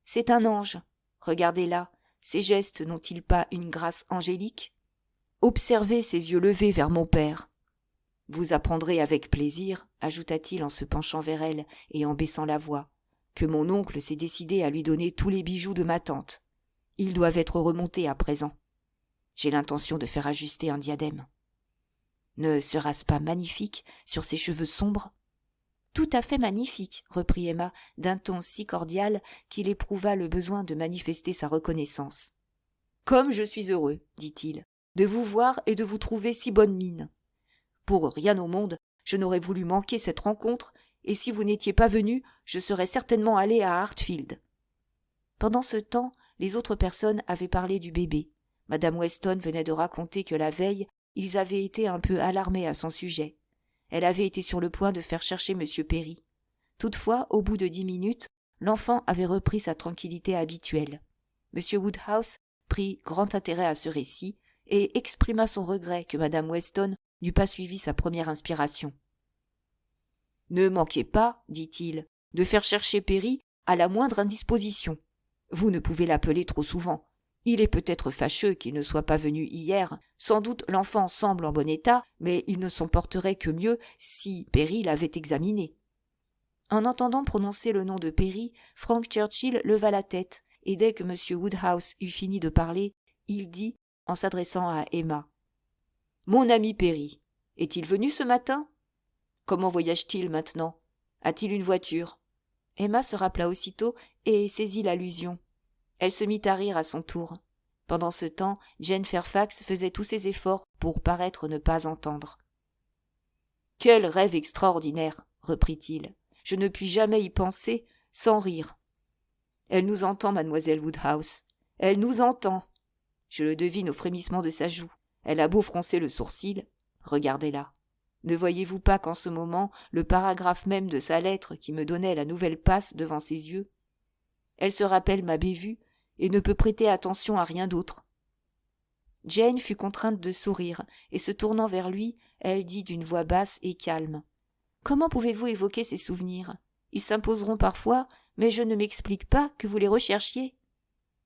C'est un ange. Regardez-la, ses gestes n'ont-ils pas une grâce angélique? Observez ses yeux levés vers mon père. Vous apprendrez avec plaisir, ajouta-t-il en se penchant vers elle et en baissant la voix, que mon oncle s'est décidé à lui donner tous les bijoux de ma tante. Ils doivent être remontés à présent. J'ai l'intention de faire ajuster un diadème. Ne sera-ce pas magnifique sur ses cheveux sombres? Tout à fait magnifique, reprit Emma d'un ton si cordial qu'il éprouva le besoin de manifester sa reconnaissance. Comme je suis heureux, dit-il, de vous voir et de vous trouver si bonne mine. Pour rien au monde, je n'aurais voulu manquer cette rencontre, et si vous n'étiez pas venu, je serais certainement allé à Hartfield. Pendant ce temps, les autres personnes avaient parlé du bébé. Madame Weston venait de raconter que la veille, ils avaient été un peu alarmés à son sujet. Elle avait été sur le point de faire chercher M. Perry. Toutefois, au bout de 10 minutes, l'enfant avait repris sa tranquillité habituelle. M. Woodhouse prit grand intérêt à ce récit et exprima son regret que Madame Weston n'eût pas suivi sa première inspiration. « Ne manquez pas, dit-il, de faire chercher Perry à la moindre indisposition. Vous ne pouvez l'appeler trop souvent. Il est peut-être fâcheux qu'il ne soit pas venu hier. Sans doute l'enfant semble en bon état, mais il ne s'en porterait que mieux si Perry l'avait examiné. » En entendant prononcer le nom de Perry, Frank Churchill leva la tête, et dès que M. Woodhouse eut fini de parler, il dit, en s'adressant à Emma, « Mon ami Perry, est-il venu ce matin? Comment voyage-t-il maintenant? A-t-il une voiture? » Emma se rappela aussitôt et saisit l'allusion. Elle se mit à rire à son tour. Pendant ce temps, Jane Fairfax faisait tous ses efforts pour paraître ne pas entendre. « Quel rêve extraordinaire !» reprit-il. « Je ne puis jamais y penser sans rire. Elle nous entend, mademoiselle Woodhouse. Elle nous entend. Je le devine au frémissement de sa joue. Elle a beau froncer le sourcil. Regardez-la. Ne voyez-vous pas qu'en ce moment, le paragraphe même de sa lettre qui me donnait la nouvelle passe devant ses yeux? Elle se rappelle ma bévue et ne peut prêter attention à rien d'autre. » Jane fut contrainte de sourire, et se tournant vers lui, elle dit d'une voix basse et calme. « Comment pouvez-vous évoquer ces souvenirs? Ils s'imposeront parfois, mais je ne m'explique pas que vous les recherchiez. »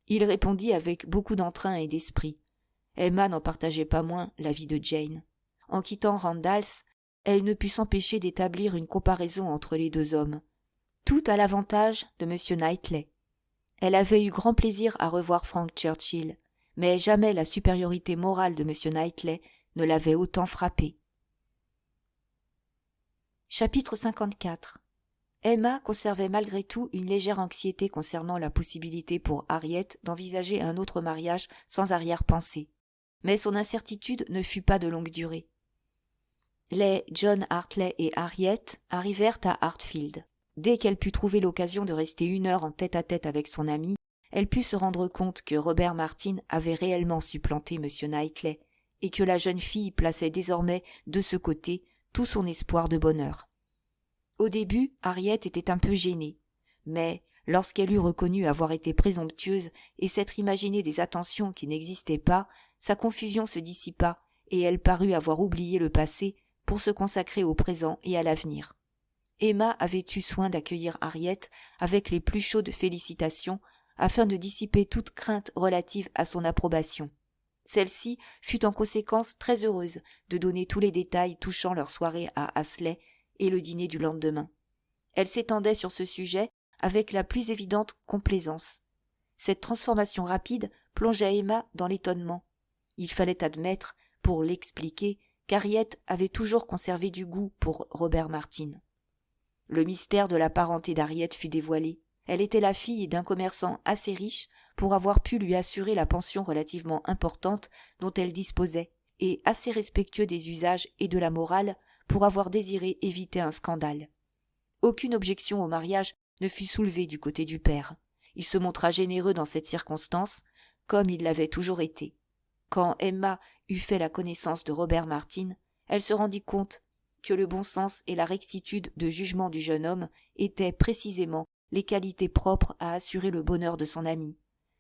Il répondit avec beaucoup d'entrain et d'esprit. Emma n'en partageait pas moins l'avis de Jane. En quittant Randalls, elle ne put s'empêcher d'établir une comparaison entre les deux hommes. Tout à l'avantage de M. Knightley. Elle avait eu grand plaisir à revoir Frank Churchill, mais jamais la supériorité morale de M. Knightley ne l'avait autant frappée. Chapitre 54. Emma conservait malgré tout une légère anxiété concernant la possibilité pour Harriet d'envisager un autre mariage sans arrière-pensée, mais son incertitude ne fut pas de longue durée. Les John Hartley et Harriet arrivèrent à Hartfield. Dès qu'elle put trouver l'occasion de rester 1 heure en tête-à-tête avec son amie, elle put se rendre compte que Robert Martin avait réellement supplanté M. Knightley et que la jeune fille plaçait désormais de ce côté tout son espoir de bonheur. Au début, Harriet était un peu gênée, mais lorsqu'elle eut reconnu avoir été présomptueuse et s'être imaginé des attentions qui n'existaient pas, sa confusion se dissipa et elle parut avoir oublié le passé pour se consacrer au présent et à l'avenir. Emma avait eu soin d'accueillir Harriet avec les plus chaudes félicitations afin de dissiper toute crainte relative à son approbation. Celle-ci fut en conséquence très heureuse de donner tous les détails touchant leur soirée à Astley et le dîner du lendemain. Elle s'étendait sur ce sujet avec la plus évidente complaisance. Cette transformation rapide plongea Emma dans l'étonnement. Il fallait admettre, pour l'expliquer, qu'Harriet avait toujours conservé du goût pour Robert Martin. Le mystère de la parenté d'Harriet fut dévoilé. Elle était la fille d'un commerçant assez riche pour avoir pu lui assurer la pension relativement importante dont elle disposait, et assez respectueux des usages et de la morale pour avoir désiré éviter un scandale. Aucune objection au mariage ne fut soulevée du côté du père. Il se montra généreux dans cette circonstance, comme il l'avait toujours été. Quand Emma eut fait la connaissance de Robert Martin, elle se rendit compte que le bon sens et la rectitude de jugement du jeune homme étaient précisément les qualités propres à assurer le bonheur de son amie.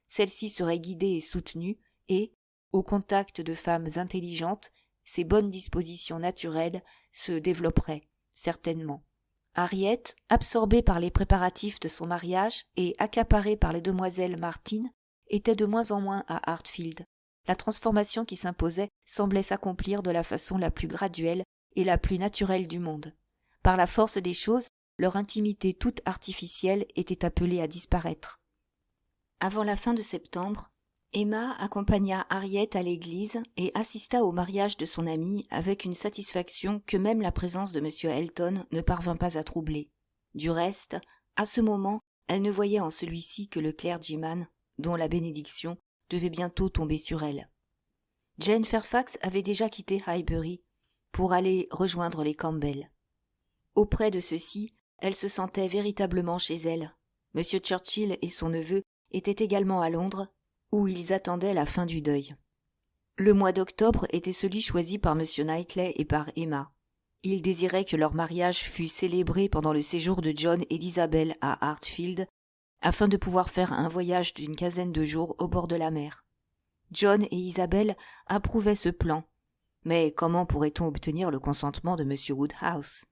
Celle-ci serait guidée et soutenue, et, au contact de femmes intelligentes, ses bonnes dispositions naturelles se développeraient, certainement. Harriet, absorbée par les préparatifs de son mariage et accaparée par les demoiselles Martin, était de moins en moins à Hartfield. La transformation qui s'imposait semblait s'accomplir de la façon la plus graduelle et la plus naturelle du monde. Par la force des choses, leur intimité toute artificielle était appelée à disparaître. Avant la fin de septembre, Emma accompagna Harriet à l'église et assista au mariage de son amie avec une satisfaction que même la présence de M. Elton ne parvint pas à troubler. Du reste, à ce moment, elle ne voyait en celui-ci que le clergyman, dont la bénédiction devait bientôt tomber sur elle. Jane Fairfax avait déjà quitté Highbury pour aller rejoindre les Campbell. Auprès de ceux-ci, elle se sentait véritablement chez elle. M. Churchill et son neveu étaient également à Londres, où ils attendaient la fin du deuil. Le mois d'octobre était celui choisi par M. Knightley et par Emma. Ils désiraient que leur mariage fût célébré pendant le séjour de John et d'Isabelle à Hartfield, afin de pouvoir faire un voyage d'une quinzaine de jours au bord de la mer. John et Isabelle approuvaient ce plan, mais comment pourrait-on obtenir le consentement de M. Woodhouse?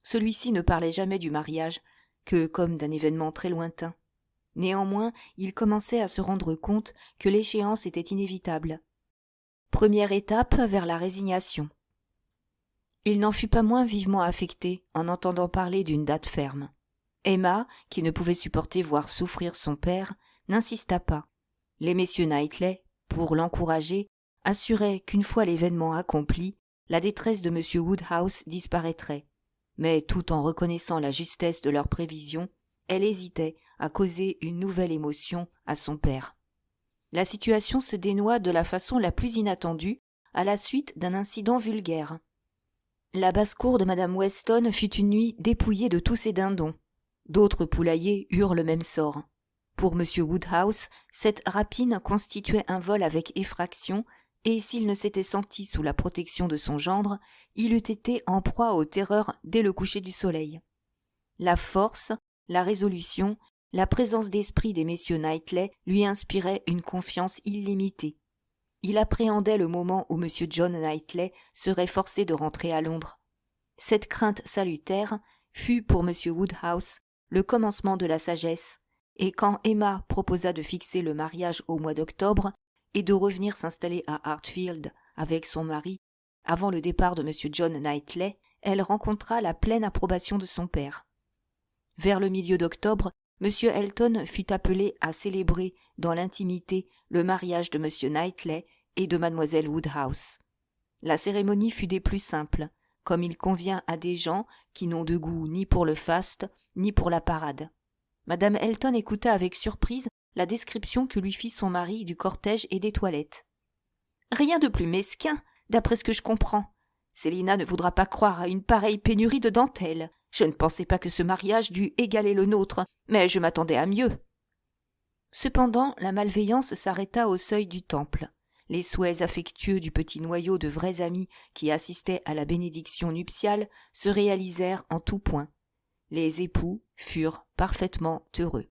Celui-ci ne parlait jamais du mariage que comme d'un événement très lointain. Néanmoins, il commençait à se rendre compte que l'échéance était inévitable. Première étape vers la résignation. Il n'en fut pas moins vivement affecté en entendant parler d'une date ferme. Emma, qui ne pouvait supporter voir souffrir son père, n'insista pas. Les messieurs Knightley, pour l'encourager, assuraient qu'une fois l'événement accompli, la détresse de M. Woodhouse disparaîtrait. Mais tout en reconnaissant la justesse de leurs prévisions, elle hésitait à causer une nouvelle émotion à son père. La situation se dénoua de la façon la plus inattendue à la suite d'un incident vulgaire. La basse-cour de Madame Weston fut une nuit dépouillée de tous ses dindons. D'autres poulaillers eurent le même sort. Pour M. Woodhouse, cette rapine constituait un vol avec effraction, et s'il ne s'était senti sous la protection de son gendre, il eût été en proie aux terreurs dès le coucher du soleil. La force, la résolution, la présence d'esprit des messieurs Knightley lui inspiraient une confiance illimitée. Il appréhendait le moment où M. John Knightley serait forcé de rentrer à Londres. Cette crainte salutaire fut pour M. Woodhouse le commencement de la sagesse, et quand Emma proposa de fixer le mariage au mois d'octobre et de revenir s'installer à Hartfield avec son mari avant le départ de M. John Knightley, elle rencontra la pleine approbation de son père. Vers le milieu d'octobre, M. Elton fut appelé à célébrer dans l'intimité le mariage de M. Knightley et de Mlle Woodhouse. La cérémonie fut des plus simples, comme il convient à des gens qui n'ont de goût ni pour le faste, ni pour la parade. Madame Elton écouta avec surprise la description que lui fit son mari du cortège et des toilettes. « Rien de plus mesquin, d'après ce que je comprends. Célina ne voudra pas croire à une pareille pénurie de dentelles. Je ne pensais pas que ce mariage dût égaler le nôtre, mais je m'attendais à mieux. » Cependant, la malveillance s'arrêta au seuil du temple. Les souhaits affectueux du petit noyau de vrais amis qui assistaient à la bénédiction nuptiale se réalisèrent en tout point. Les époux furent parfaitement heureux.